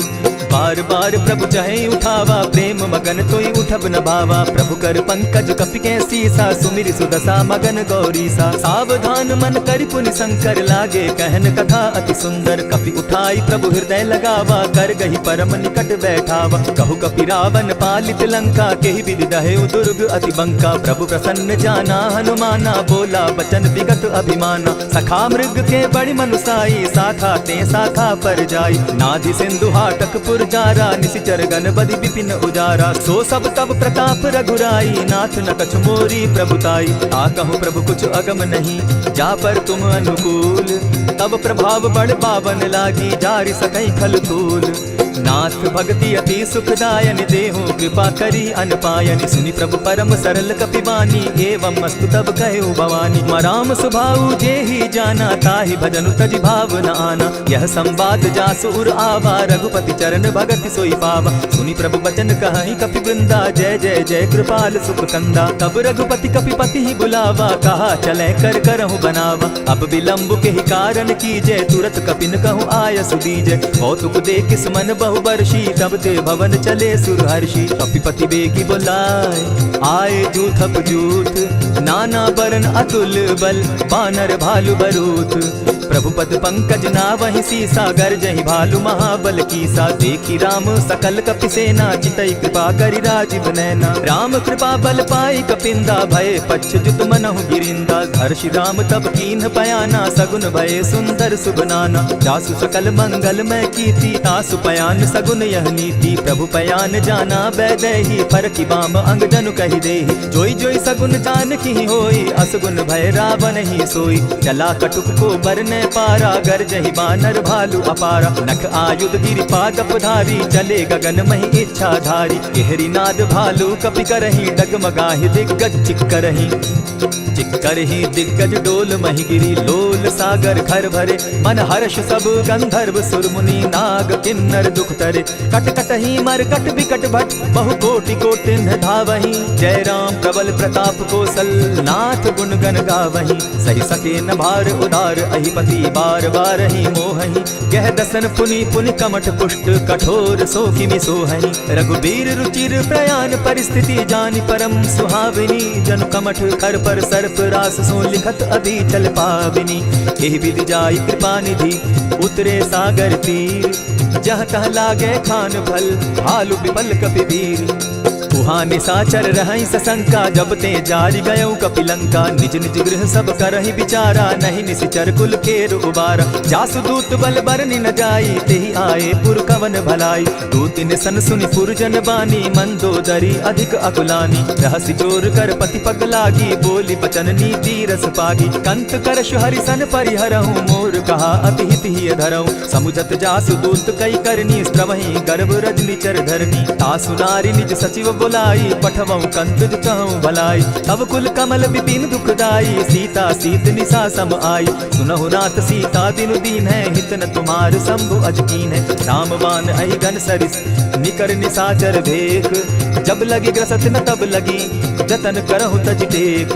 बार बार प्रभु चाहे उठावा, प्रेम मगन तोई उठब न भावा। प्रभु कर पंकज कपि के सीसा, सुमिरि सुदशा मगन गौरीसा। सावधान मन करि पुनि शंकर, लागे कहन कथा अति सुंदर। कपि उठाई प्रभु हृदय लगावा, कर गही परम निकट बैठावा। कहु कपि रावण पालित लंका, केहि विधि दहेउ दुर्ग अति बंका। प्रभु प्रसन्न जाना हनुमाना, बोला बचन विगत अभिमाना। सखा मृग के बड़ि मनुसाई, शाखा ते शाखा पर जाई। नाधि सिंधु हाटक पुर जारा, निशिचर गण बदि विपिन उजारा। सो सब तब प्रताप रघुराई, नाथ न कछु मोरी प्रभुताई। कहूँ प्रभु कुछ अगम नहीं, जा पर तुम अनुकूल। तब प्रभाव बड़ पावन लागी, जारि सकई खल तूल। नाथ भक्ति अति सुखदायनि, देहु कृपा करी अनपायनि। सुनि प्रभु परम सरल कपिवानी, एवं मस्तु तब कहु भवानी। मराम सुभाऊ जेहि जाना, ताहि भजनु तजि भाव न आना। यह संवाद जासु उर आवा, रघुपति चरण भगति सोई पावा। सुनि प्रभु बचन कहि कपि वृंदा, जय जय जय कृपाल सुख कंदा। तब रघुपति कपिपति ही बुलावा, कहा चले कर करहु बनावा। अब विलंब के ही कारण कीजय, तुरत कपिन कहूँ आय सुदीजय। कौतुक देख सुमन बहु वर्षी, तब ते भवन चले सुरहर्षि। कपिपति बेगी बोलाए, आए जूथप जूथ। नाना बरन अतुल बल, बानर भालु बरूथ। प्रभु पद पंकज नावहि सीसा, गर्जहि भालु महाबल कीसा। देखी राम सकल कपि सेना, चितई कृपा करि राजीव नैना। राम कृपा बल पाई कपिंदा, भय पच्छ जुत मनहु गिरिंदा। हर्षि राम तब कीन्ह पयाना, सगुन भय सुंदर शुभ नाना। जासु सकल मंगल मैं कीर्ति, तासु पयान सगुन यह नीति। प्रभु पयान जाना बैदेही, फरकि बाम अंग जनु कहि देहि। जोई जोई सगुन जान की होई, असगुन भय रावण ही सोई। चला कटुक को बरने पारा, गर्जहि बानर भालु अपारा। नख आयुध गिरि पादप धारी, चले गगन महि इच्छाधारी। केहरी नाद भालु कपि करहि, डगमगाहि दिग्गज चिक्करहि। चिक्करहि दिग्गज डोल महि गिरी, लोल सागर खर भरे। मन हर्ष सब गंधर्व सुर मुनि, नाग किन्नर दुख तरे। कट कटहि मरकट बिकट भट, बहु कोटि कोटिन्ह धावहि। जय राम प्रबल प्रताप कौशल, नाथ गुण गण गावहि। सहि सके न भार उदार, अहिपति बार बार ही मोहहि। गह दसन पुनि पुनि कमठ पुष्ट, कठोर सो किमि सोहहि। रघुबीर रुचिर प्रयाण परिस्थिति, जानि परम सुहाविनी। जनु कमठ खर पर सर्प रास, सो लिखत अभी चल पाविनी। एहि विधि जाई कृपा निधि, उतरे सागर तीर। जह तह लागे खान फल, भालु विपल कपि वीर। उहाँ निशाचर रहै सशंका, जब ते जारि गयौ कपिलंका। निज निज गृह सब करहि विचारा, नहीं निशिचर कुल केर उबारा। जासु दूत बल बरनि न जाई, तेहि आए पुर कवन भलाई। दूतिन सन सुनि पुरजन बानी, मंदोदरी अधिक अकुलानी। रहसि जोर कर पति पग लागी, बोली बचन नीति रस पागी। कंत करश हरि सन परिहरहु, मोर कहा अति हित ही धरहु। समुझत जासु दूत कई करनी, स्त्रवहि गर्भ रजनी चर धरनी। तासु नारी निज सचिव बुलाई, पठवहु कंत कहूँ भलाई। तब कुल कमल विपिन दुखदाई, सीता सीत निशा सम आई। सुनहु नाथ सीता बिनु दीन है, हित न तुम्हार शंभु अजकीन है। रामबान अहि घन सरिस, निकर निशाचर भेख। जब लगी ग्रसत न तब लगी, जतन करहु तज टेक।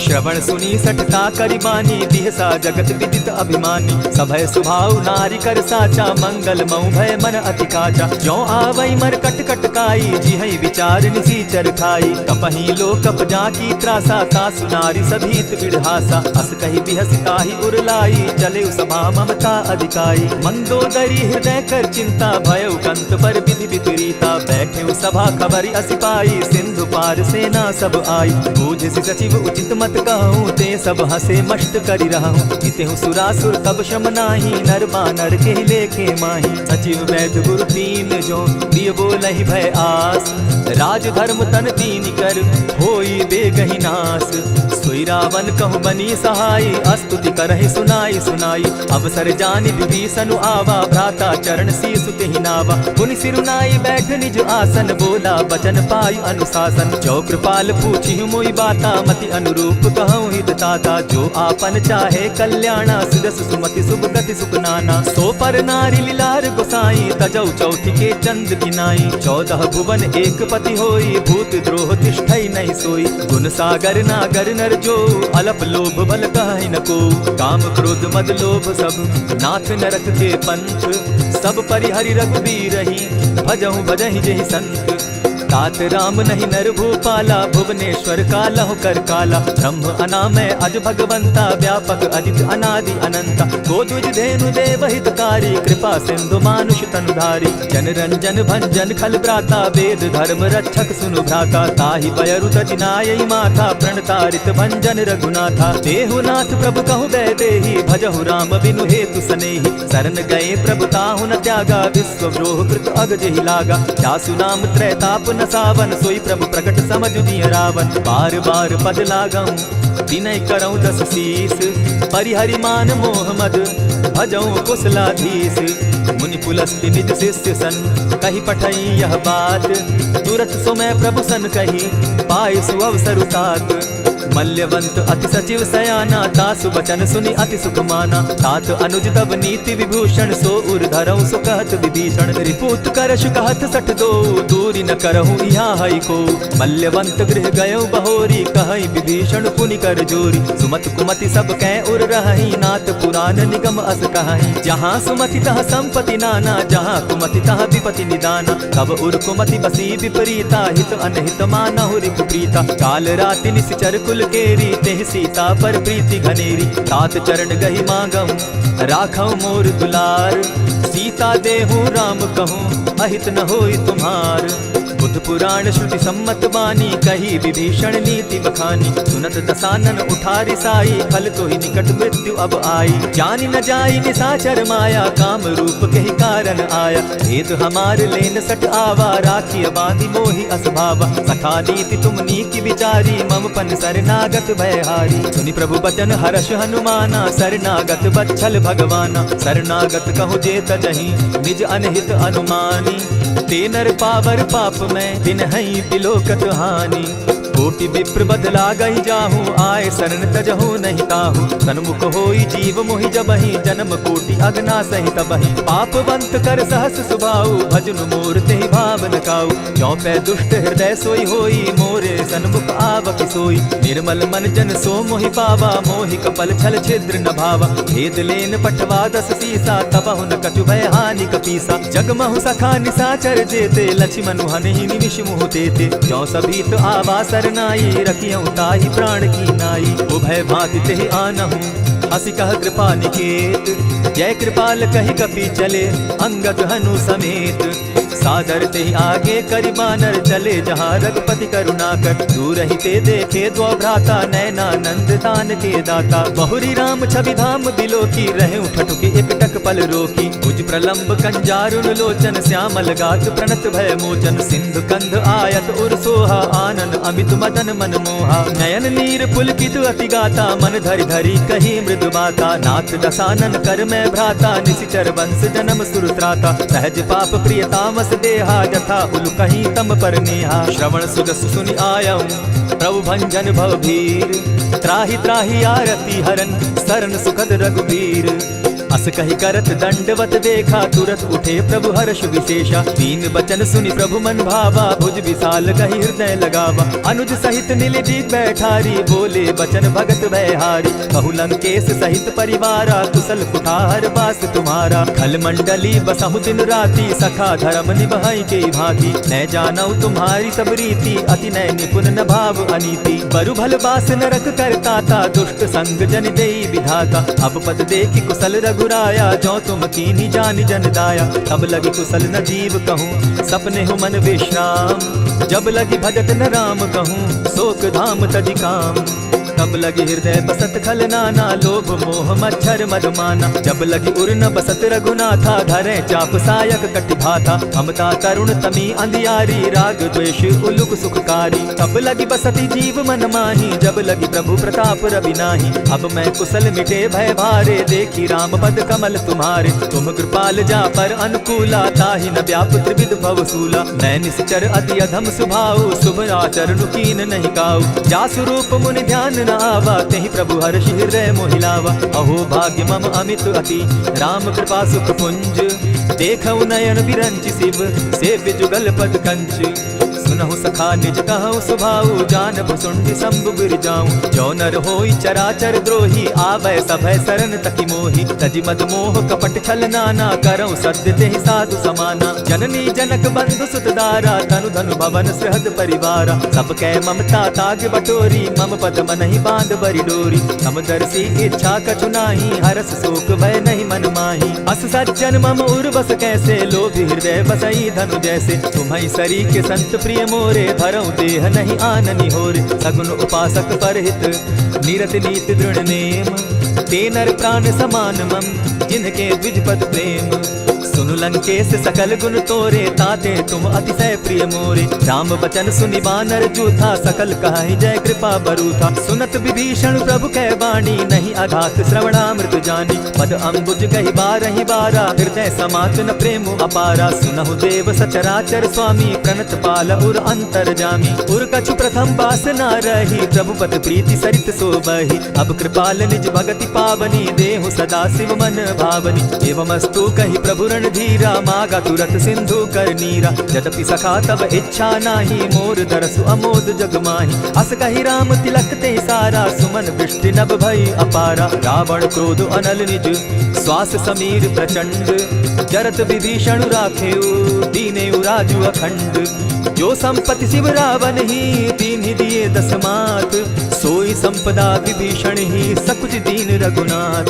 श्रवण सुनी सठता करि बानी, दिहसा जगत विदित अभिमानी। सभय सुभाव नारी कर साचा, मंगल मऊ भय मन अति काचा। जो आवै मर कट कट काई, जिहै विचार निसीचर खाई। कपहि लो कप जाकी त्रासा, तासु नारी सभीत बिढ़ासा। अस कहि बिहसिता ही उरलाई, चले सभा ममता अधिकाई। मंदोदरी हृदय कर चिंता, भयउ कंत पर विधि विपरीता। बैठे सभा खबरि अस पाई, सिंधु पार सेना सब आई। बूझि सचिव उचित मत कहूँ, ते सब हसे मष्ट करि रहूँ। इतेहु सुरासुर तब शम नाही, नर बानर के लेके माही। सचिव वैद्य गुरु तीन जो, दिय बोलहि भय आस। राज धर्म तन तीन कर, होई बेगहि नास। सोई रावण कहु बनी सहाय, स्तुति करहि सुनाई सुनाई। अवसर जानि विभीषण आवा, भ्राता चरण शीसु तेहि नावा। पुनि सिरुनाई बैठ निज आसन, बोला बचन पाई अनुशासन। जो कृपाल पूछि मोई बाता, मति अनुरूप कहूँ हित ताता। जो आपन चाहे कल्याणा, सुदस सुमति शुभ गति सुख नाना। सो पर नारी लीलार गोसाई, तजौ चौथि के चंद किनाई। 14 भुवन एक पति होई, भूत द्रोह तिष्ठै नहीं सोई। गुण सागर नागर नर जो, अलप लोभ बल कहि न को। काम क्रोध मद लोभ सब, नाथ नरक के पंथ। सब परिहरि रघुबीरहि, भजहु भजहि जेहि संत। तात राम नहीं नर भूपाला, भुवनेश्वर कालहु कर काला। ब्रह्म अनामय अज भगवंता, व्यापक अजित अनादि अनंता। गोद्विज धेनु देव हितकारी, कृपा सिंधु मानुष तनुधारी। जन रंजन भंजन खल भ्राता, वेद धर्म रक्षक सुनु भ्राता। ताहि बयरु तजिनायि माथा, प्रणतारित भंजन रघुनाथा। देहुनाथ प्रभु कहु बैदेहि, भजहु राम बिनु हेतु सनेहि। शरण गए प्रभु ताहु न त्यागा, विश्व द्रोह कृत अग जेहि लागा। जासु नाम त्रैताप न सावन, सोई प्रभु प्रकट समझ दिय रावण। बार बार पद लागऊं, विनय करऊं दस शीस। परिहरि मान मोह मद, भजऊं कुशलाधीश। मुनि पुलस्ति निज शिष्य सन, कहि पठई यह बात। तुरत सो मैं प्रभु सन कही, पाए सुअवसर तात। मल्यवंत अति सचिव सयाना, तासु बचन सुनि अति सुख माना। तात अनुज तब नीति विभूषण, सो उर धरऊं सो कहत विभीषण। रिपुत करश कहत सठ दो, दूरी न करहूँ यहाँ हई को। मल्यवंत गृह गयो बहोरी, कहई विभीषण पुनि कर जोरी। सुमत कुमति सब कै उर रहई, नाथ पुराण निगम अस कहई। जहाँ सुमति तह संपति नाना, जहाँ कुमति तह विपति निदाना। तब उर कुमति बसी विपरीता, हित अनहित मानहु रिपु प्रीता। काल राति निशिचर कुल कुल केरी, तेह सीता पर प्रीति घनेरी। तात चरण गही मांगम, राखौ मोर दुलार। सीता देहु राम कहूँ, अहित न होई तुम्हार। बुद्ध पुराण श्रुति सम्मत बानी, कही विभीषण नीति बखानी। सुनत दसानन उठारी साई, फल तो ही निकट मृत्यु अब आई। जानी न जाई निशाचर माया, काम रूप के ही कारण आया। भेद हमार लेन सट आवा, राखी बांधी मोहि असभावा। सखा नीति तुम नीति विचारी, मम पन शरणागत भयहारी। सुनि प्रभु बचन हर्ष हनुमाना, शरणागत बच्छल भगवाना। शरणागत कहु जे तजहि, निज अनहित अनुमानी। ते नर पावर पाप में, दिन हई बिलोकत हानि। कोटि विप्र बदला गही जाहूँ, आए शरण तजहु नहीं ताहू। सन्मुख होई जीव मोहि जबहि, जन्म कोटि अगना सही तबहि। पापवंत कर सहस सुभाऊ, भजनु मोर तेहि भाव न काऊ। ज्यों पै दुष्ट हृदय सोई होई, मोरे सन्मुख आवक सोई। निर्मल मन जन सो मोहि पावा, मोहि कपल छल छिद्र न भावा। भेद लेन पटवा दस सीसा, तबहु न कछु भय हानि कपीसा। जगमहु सखा निशाचर जेते, लक्ष्मण हनहि निमिष मुह तेते। ज्यों सभीत आवा सरनाई, रखियौ ताहि प्राण की नाई। उभय भांति तेहि आनहु, हसी कह कृपा निकेत। जय कृपाल कहि कपि चले, अंगद हनु समेत। सादर ते आगे करि बानर, चले जहाँ रघुपति करुणा कर। दूर ही ते देखे द्वौ भ्राता, नैनानंद दान के दाता। बहुरी राम छवि धाम बिलोकी, रहे ठठुके एक टक पल रोकी। भुज प्रलंब कंजारुन लोचन, श्यामल गात प्रणत भय मोचन। सिंधु कंध आयत उर सोहा, आनन अमित मदन मन मोहा। नयन नीर पुलकित अति गाता, मन धरि धरि कही मृदु बाता। नाथ दसानन कर मैं भ्राता, निशिचर वंश जन्म सुरत्राता। सहज पाप प्रिय तामस देहा, जथा उल कहीं तम पर नेहा। श्रवण सुजस सुनि आयऊं, प्रभु भंजन भवभीर। त्राहि त्राहि आरती हरन, शरण सुखद रघुवीर। अस कही करत दंडवत देखा, तुरत उठे प्रभु हर्ष विशेषा। तीन बचन सुनि प्रभु मन भावा, भुज विशाल कही हृदय लगावा। अनुज सहित नीलि बैठारी, बोले बचन भगत भयहारी। कहु लंकेश सहित परिवारा, कुशल कुठार बास तुम्हारा। खल मंडली बसहु दिन राती, सखा धर्म निभाई के भांति। न जानऊ तुम्हारी सब रीति, अति नय निपुण न भाव अनीति। बरु भल बास नरक करताता, दुष्ट संग जन देई विधाता। अब पद देखि कुशल रघुराया, जो तुम कीनी जानि जन दाया। तब लगी कुशल न जीव कहूँ, सपने हो मन विश्राम। जब लगी भजत न राम कहूँ, शोक धाम तजि काम। तब लगी हृदय बसत खल नाना, लोभ मोह मच्छर मदमाना। जब लगी उर न बसत रघुनाथा, धरे चाप सायक कटि भाथा। ममता तरुण तमी अंधियारी, राग द्वेष उलुक सुखकारी। तब लगी बसती जीव मन माही, जब लगी प्रभु प्रताप रवि नाही। अब मैं कुशल मिटे भय भारे, देखी राम पद कमल तुम्हारे। तुम कृपाल जा पर अनुकूला, ताहि न व्याप त्रिविध भवसूला। मैं निश्चर अति अधम स्वभाव, शुभ आचरण कीन नहीं काऊ। जासु रूप मुनि ध्यान न आवा, तेहि प्रभु हर्ष हृदय मोहिलावा। अहो भाग्य मम अमित अति, राम कृपा सुख पुंज। देखऊ नयन बिरंच शिव, सेव्य जुगल पद कंच। सुनहु सखा निज कहु सुभाऊ, जान भुसुंडि शंभु गिर जाऊं। जो नर होई चराचर द्रोही, आवे सभय शरण तकी मोहि। तजि मद मोह कपट छल नाना, करऊं सत्य तेहि साधु समाना। जननी जनक बंधु सुत दारा, तनु धनु भवन सहद परिवारा। सब कै ममता ताग बटोरी, मम पद मनहि बांध बरि डोरी। समदर्शी इच्छा कछु नाही, हरस शोक भय नहीं मन माही। अस सज्जन मम उर्वस कैसे, लोभी हृदय बसई धनु जैसे। तुम्हि सरी के संत प्रिय मोरे, धरऊं देह नहीं आननि होरे। सगुन उपासक परहित, निरत नीति दृढ़ नेम। ते नर प्राण समान मम, जिनके द्विजपद प्रेम। सुनु लंकेश सकल गुण तोरे, ताते तुम अतिशय प्रिय मोरे। राम बचन सुनि बानर जूथा, सकल कहाहि जय कृपा बरूथा। सुनत विभीषण प्रभु कै बाणी, नहीं अघात श्रवणामृत जानी। पद अम्बुज कहि बारहि बारा, हृदय समात न प्रेम अपारा। सुनहु देव सचराचर स्वामी, प्रणत पाल उर अंतर जामी। उर कछु प्रथम बास न रही, प्रभु पद प्रीति सरित सोबहि। अब कृपाल निज भगति पावनी, देहु सदा शिव मन भावनी। एवमस्तु कहि प्रभु धीरा, मागा तुरत सिंधु कर नीरा। यद्यपि सखा तब इच्छा नाही, मोर दरसु अमोद जग माही। अस कहि राम तिलक ते सारा, सुमन वृष्टि नभ भई अपारा। रावण क्रोध अनल निज, श्वास समीर प्रचंड। जरत विभीषण राखेउ, दीनेउ राजु अखंड। जो संपत्ति शिव रावण ही, दीन्हि दिए दस मात। सोई होई संपदा विभीषण ही सकुच दीन रघुनाथ।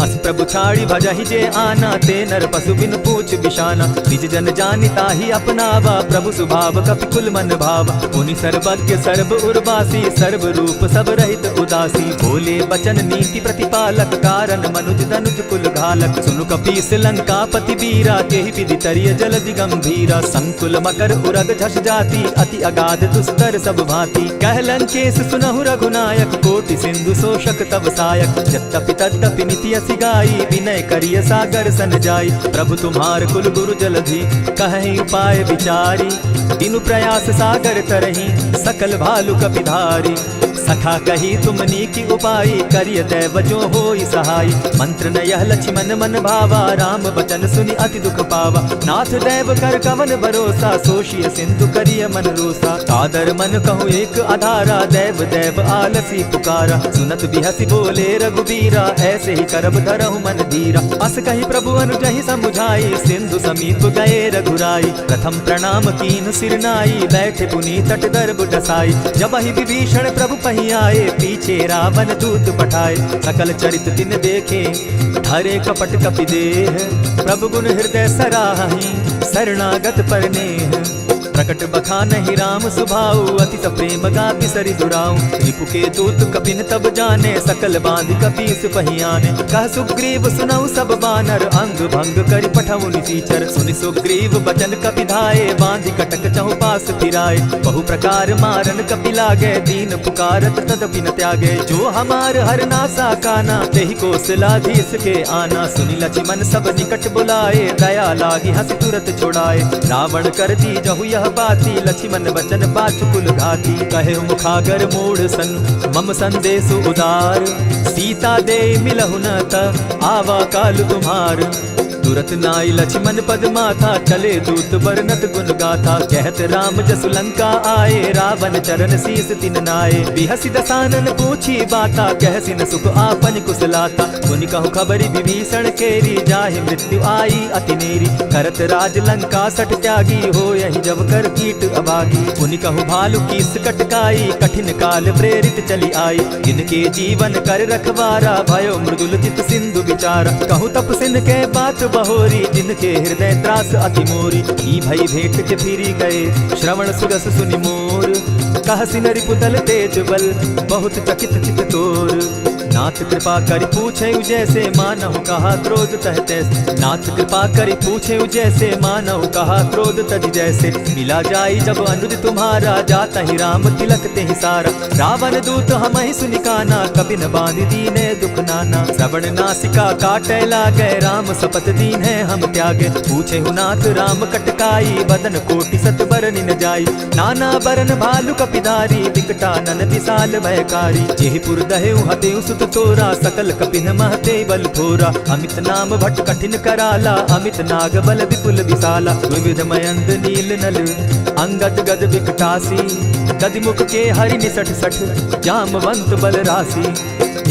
अस प्रभु छाड़ी भजहि जे आना, ते नर पशु बिन पूछ बिशाना। निज जन जानिता ही अपनावा, प्रभु स्वभाव कपि कुल मन भावा। मुनि सर्वज्ञ सर्व उर्वासी, सर्व रूप सब रहित उदासी। बोले बचन नीति प्रतिपालक, कारण मनुज धनुज कुल घालक। सुनु कपीस लंकापति वीरा, केहि विधि तरिय जलधि गंभीरा। संकुल मकर उरग झष जाति, अति अगाध दुस्तर सब भांति। कह लंकेश सुनहु रघुनायक, कोटि सिंधु शोषक तब सायक। यद्यपि तद्यपि निति असि गाई, विनय करिय सागर सन जाई। प्रभु तुम्हार कुल गुरु जलधि, कहि उपाय विचारी। तीनु प्रयास सागर तरही, सकल भालु कपिधारी। सखा कही तुमनी की उपाय, करिय दैव जो होई सहाय। मंत्र न यह लक्ष्मण मन भावा, राम बचन सुनि अति दुख पावा। नाथ दैव कर कवन भरोसा, सोषिय सिंधु करिय मन रोसा। सादर मन कहूँ एक आधारा, दैव दैव आलसी पुकारा। सुनत बिहसी बोले रघुबीरा, ऐसे ही करब धरहु मन धीरा। अस कही प्रभु अनुजहि समुझाई, सिंधु समीप गए रघुराई। प्रथम प्रणाम कीन सिर नाई, बैठे पुनि तट दर्भ डसाई। जब ही विभीषण प्रभु पही आए, पीछे रावण दूत पठाए। सकल चरित तिन देखे, धरे कपट कपि देह। प्रभु गुण हृदय सराहि, शरणागत पर नेह। प्रकट बखानहि राम सुभाऊ, अति प्रेम गा बिसरि दुराऊ। रिपु के दूत कपिन तब जाने, सकल बांधि कपीस पहियाने। कह सुग्रीव सुनऊ सब बानर, अंग भंग करि पठऊ निसीचर। सुनि सुग्रीव बचन कपि धाये, बांधि कटक चहु पास फिराए। बहु प्रकार मारन कपि लागे, दीन पुकारत तदपि न त्यागे। जो हमार हर नासा काना, तेहि कौशलाधीश के आना। सुनि लक्ष्मण सब निकट बुलाए, दया लागी हंसी तुरत छोड़ाए। रावण कर दी जहु यह बाती, लक्ष्मण वचन बाचुकुल घाती। कहे मुखागर मूढ़ सन, मम संदेश उदार। सीता दे मिलहु न त, आवा काल तुम्हार। तुरत नाई लक्ष्मण पद माथा, चले दूत बरनत गुण गाथा। कहत राम जसु लंका आए, रावण चरण शीस तिन नाये। बिहसि दसानन पूछी बाता, कहसि न सुख आपन कुशलाता। सुनि कहु खबरि विभीषण केरी, जाहि मृत्यु आई अति नेरी। करत राज लंका सठ त्यागी, हो यही जब कर कीट अभागी। पुनि कहु भालु कीस कटकाई, कठिन काल प्रेरित चली आई। जिनके जीवन कर रखवारा, भयो मृदुल चित सिंधु विचारा। कहु तप सिन के बात बहोरी, जिनके हृदय त्रास अति मोरी। ई भई भेंट के फिरी गए, श्रवण सुरस सुनि मोर। कहसि नरि पुतल तेज बल, बहुत चकित चित तोर। नाथ कृपा करि पूछे जैसे, मानहु कहा क्रोध तह तैसे। नाथ कृपा करि पूछे जैसे, मानहु कहा क्रोध तज जैसे। मिला जाई जब अनुज तुम्हारा, जाता ही राम तिलक ते सारा। रावण दूत हमहि सुनि काना, कपि न बांधि दीने दुख नाना। श्रवण नासिका काटे लागे, राम सपत दीन है हम त्यागे। पूछे नाथ राम कटकाई, बदन कोटि सत बरनि न जाई। नाना बरन भालु कपिधारी, विकटानन विशाल भयकारी। जेहिपुर दहेउ हतेउ सुत तोरा, सकल कपिन महते बल थोरा। अमित नाम भट्ट कठिन कराला, अमित नाग बल विपुल विशाला। विविध मयंद नील नल, अंगद गद विकटासी। गदिमुख के हरि निसठ सठ, जामवंत बल राशि।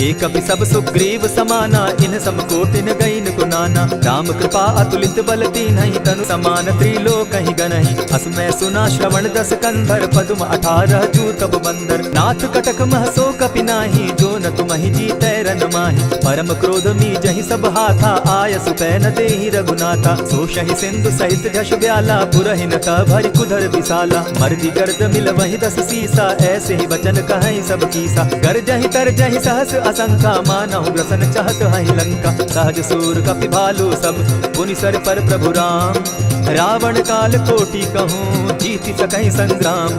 एक कपि सब सुग्रीव समाना, इन सम कोटिन गईन गुनाना। राम कृपा अतुलित बल तीन्हि, तनु समान त्रिलोक ही गनहि। अस मैं सुना श्रवण दस कंधर, पदुम 18 जूतब बंदर। नाथ कटक मह सो कपि नाही, जो न तुमहि जीतै रन माहि। परम क्रोध मी जहि सब हाथा, आयसु पै न देहि रघुनाथा। सोषहि सिंधु सहित झष ब्याला, पुरहि न त भरि कुधर विशाला। मर्दि गर्द मिल वहि 10 सीसा, ऐसे ही वचन कहहि सब कीसा। गरजहि तरजहि सहस असंख्या, मानहु ग्रसन चाहत हहि लंका। सहज सूर कपि भालु सब, पुनि सर पर प्रभु राम। रावण काल कोटि कहूँ, जीति सकहि संग्राम।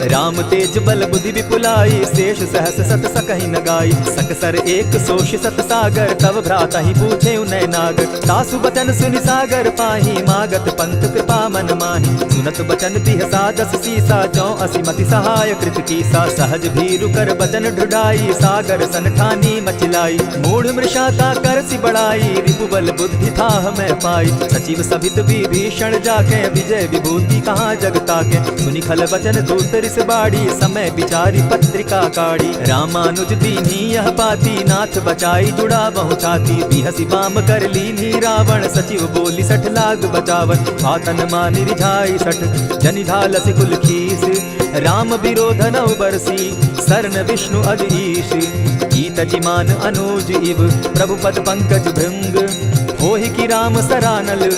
राम तेज बल बुद्धि विपुलाई, शेष सहस सत सकहि न गाई। सकसर एक सोष सत सागर, तब भ्राता ही पूछे उनय नागर। सासु बचन सुनि सागर पाही, मागत पंथ कृपा मन माही। सुनत बचन बिहसा 10 सीसा, जौ असिमति सहाय कृत कीसा। सहज भीरु कर बचन ढुढ़ाई, सागर सन ठानी मचिलाई। मूढ़ मृषाता कर सि बढ़ाई, रिपु बल बुद्धि थाह मैं पाई। सचिव सभित विभीषण जाके, विजय विभूति कहाँ जगता के। सुनि खल बचन दूत रिस बाड़ी, समय विचारी पत्रिका काढ़ी। रामानुज दीन्ही यह पाती, नाथ बचाई जुड़ा बहु छाती। बिहसि बाम कर लीन्ही रावण, सचिव बोली 60 लाख बचावन। आतन मानि रिझाई 60, जनि ढालसि कुल खीस। राम विरोध नौ बरसी शरण विष्णु अधीश। कीत जिमान अनुज इव प्रभु पद पंकज भृंग। होहि की राम सरानल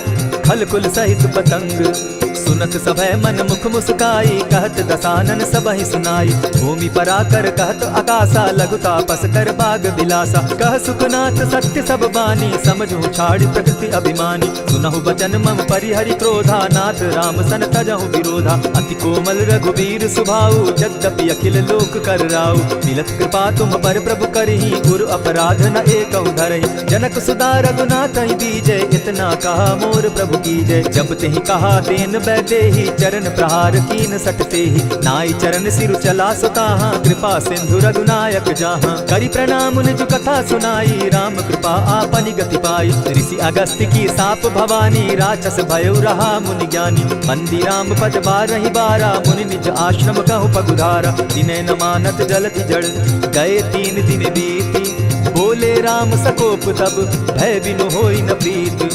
खल कुल सहित पतंग। सुनत सभय मन मुख मुस्काई कहत दसानन सबहि सुनाई। भूमि पराकर कहत आकाशा लघु तापस कर बाग बिलासा। कह सुखनाथ सत्य सब बानी समझू छाड़ प्रकृति अभिमानी। सुनहु बचन मम परिहरि क्रोधा नाथ राम सन तजहु विरोधा। अति कोमल रघुवीर सुभाऊ जगदपि अखिल लोक कर राउ। मिलत कृपा तुम पर प्रभु करही गुरु अपराध न एकहु धरहि। जनक सुदा रघुनाथ दीजय इतना कहा मोर प्रभु कीजय। जब तेहि कहा तेन देहि चरण प्रहार कीन सटते ही। नाई चरण सिरु चला सुताहा कृपा सिंधु रघुनायक जहाँ। करि प्रणाम निज कथा सुनाई राम कृपा आपनि गति पाई। ऋषि अगस्त्य की साप भवानी राक्षस भयो रहा मुनि ज्ञानी। बंदी राम पद बारहि बारा मुनि निज आश्रम कहु पगुधारा। दिनै न मानत जलति जड़ गए 3 दिन बीती। बोले राम सकोप तब भय बिनु होई न प्रीत।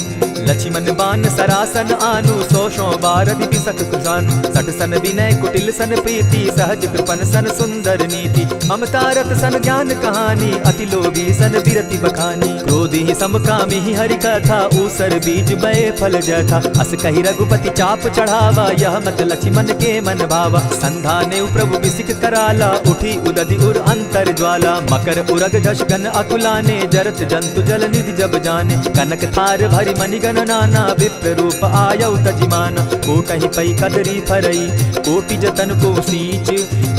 लक्ष्मण बान सरासन आनु 100 बारधि बिसक कुशानु। सठ सन विनय कुटिल सन प्रीति सहज कृपन सन सुंदर नीति। ममतारत सन ज्ञान कहानी अति लोभी सन बिरति बखानी। क्रोधी समकामी हरि कथा ऊसर बीज बय फल जथा। अस कहि रघुपति चाप चढ़ावा यह मत लक्ष्मण के मन भावा। संधाने प्रभु बिसिक कराला उठी उदधि उर अंतर ज्वाला। मकर उरग झष गन अकुलाने जरत जंतु जल निधि जब जाने। कनक थार भरि मणिगण नाना विप्र रूप आयौ तजिमाना। कोटहि पै कदरी फरई कोटि जतन को सींच।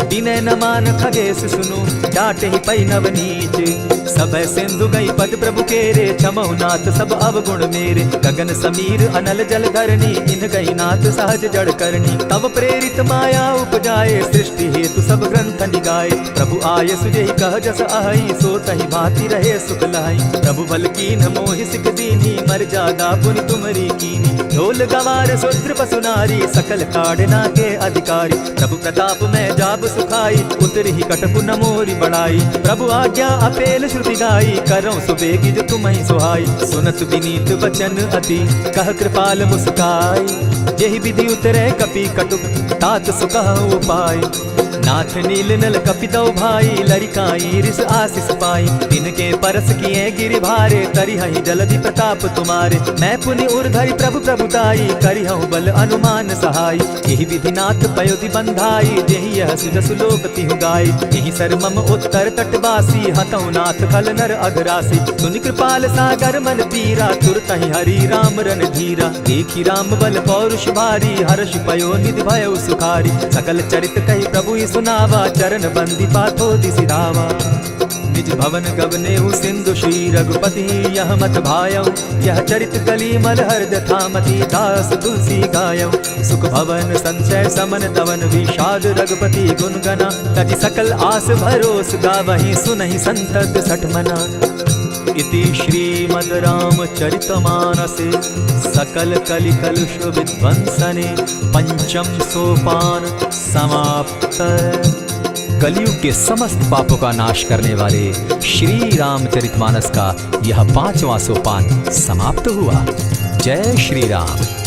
दिनै न मान खगेश सुनु डाटहि पै नवनीच। सब सिंधु गई पद प्रभु केरे क्षमहु नाथ सब अवगुण मेरे। गगन समीर अनल जल धरणी इन गई नाथ सहज जड़ करणी। तब प्रेरित माया उपजाए सृष्टि हेतु सब ग्रंथ निगाए। प्रभु आय सुजेहि कह जस अहि सो तहि भांति रहे सुख लाई। प्रभु बल कीन मोहि सिख दीनी मर्यादा पुनि तुमरी कीनी। ढोल गवार शूद्र पशु नारी सकल ताड़ना के अधिकारी। प्रभु प्रताप में जाब सुखाई उतरि ही कटकु न मोरी बढ़ाई। प्रभु आज्ञा अपेल श्रुति गाई करऊं सुबेगी जो तुम्हि सुहाई। सुनत विनीत वचन अति कह कृपाल मुस्काई। जेहि विधि उतरे कपि कटुक तात सुकहु उपाय। नाथ नील नल कपितौ भाई लरिकाई रिस आशीष पाई। तिनके परस किए गिरि भारे तरिहहि जलधि प्रताप तुम्हारे। मैं पुनि उर्धरि प्रभु प्रभुताई करिहु बल अनुमान सहाय। यही विधि नाथ पयोधि बंधाई जेहि यह सुजसु लोक तिहु गाई। यही सर मम उत्तर तटवासी हतहु नाथ खल नर अघरासी। सुनि कृपाल सागर मन पीरा तुरतहि हरि राम रन धीरा। देखी राम बल पौरुष भारी हर्ष पयो निधि भयो सुखारी। सकल चरित कहि प्रभु सुनावा चरण बंदी पाथो दिसिधावा। निज भवन गवनेहु सिंधु श्री रघुपति यह मत भायौ। यह चरित कली मल हर्द थामति दास तुलसी गायौ। सुख भवन संचय समन दवन विषाद रघुपति गुण गना। तजि सकल आस भरोस गावहि सुनहि संतत सठ मना। इति श्रीमद् रामचरितमानसे सकल कलि कलुष विध्वंसने पंचम सोपान समाप्त। कलयुग के समस्त पापों का नाश करने वाले श्री रामचरितमानस का यह 5वां सोपान समाप्त हुआ। जय श्री राम।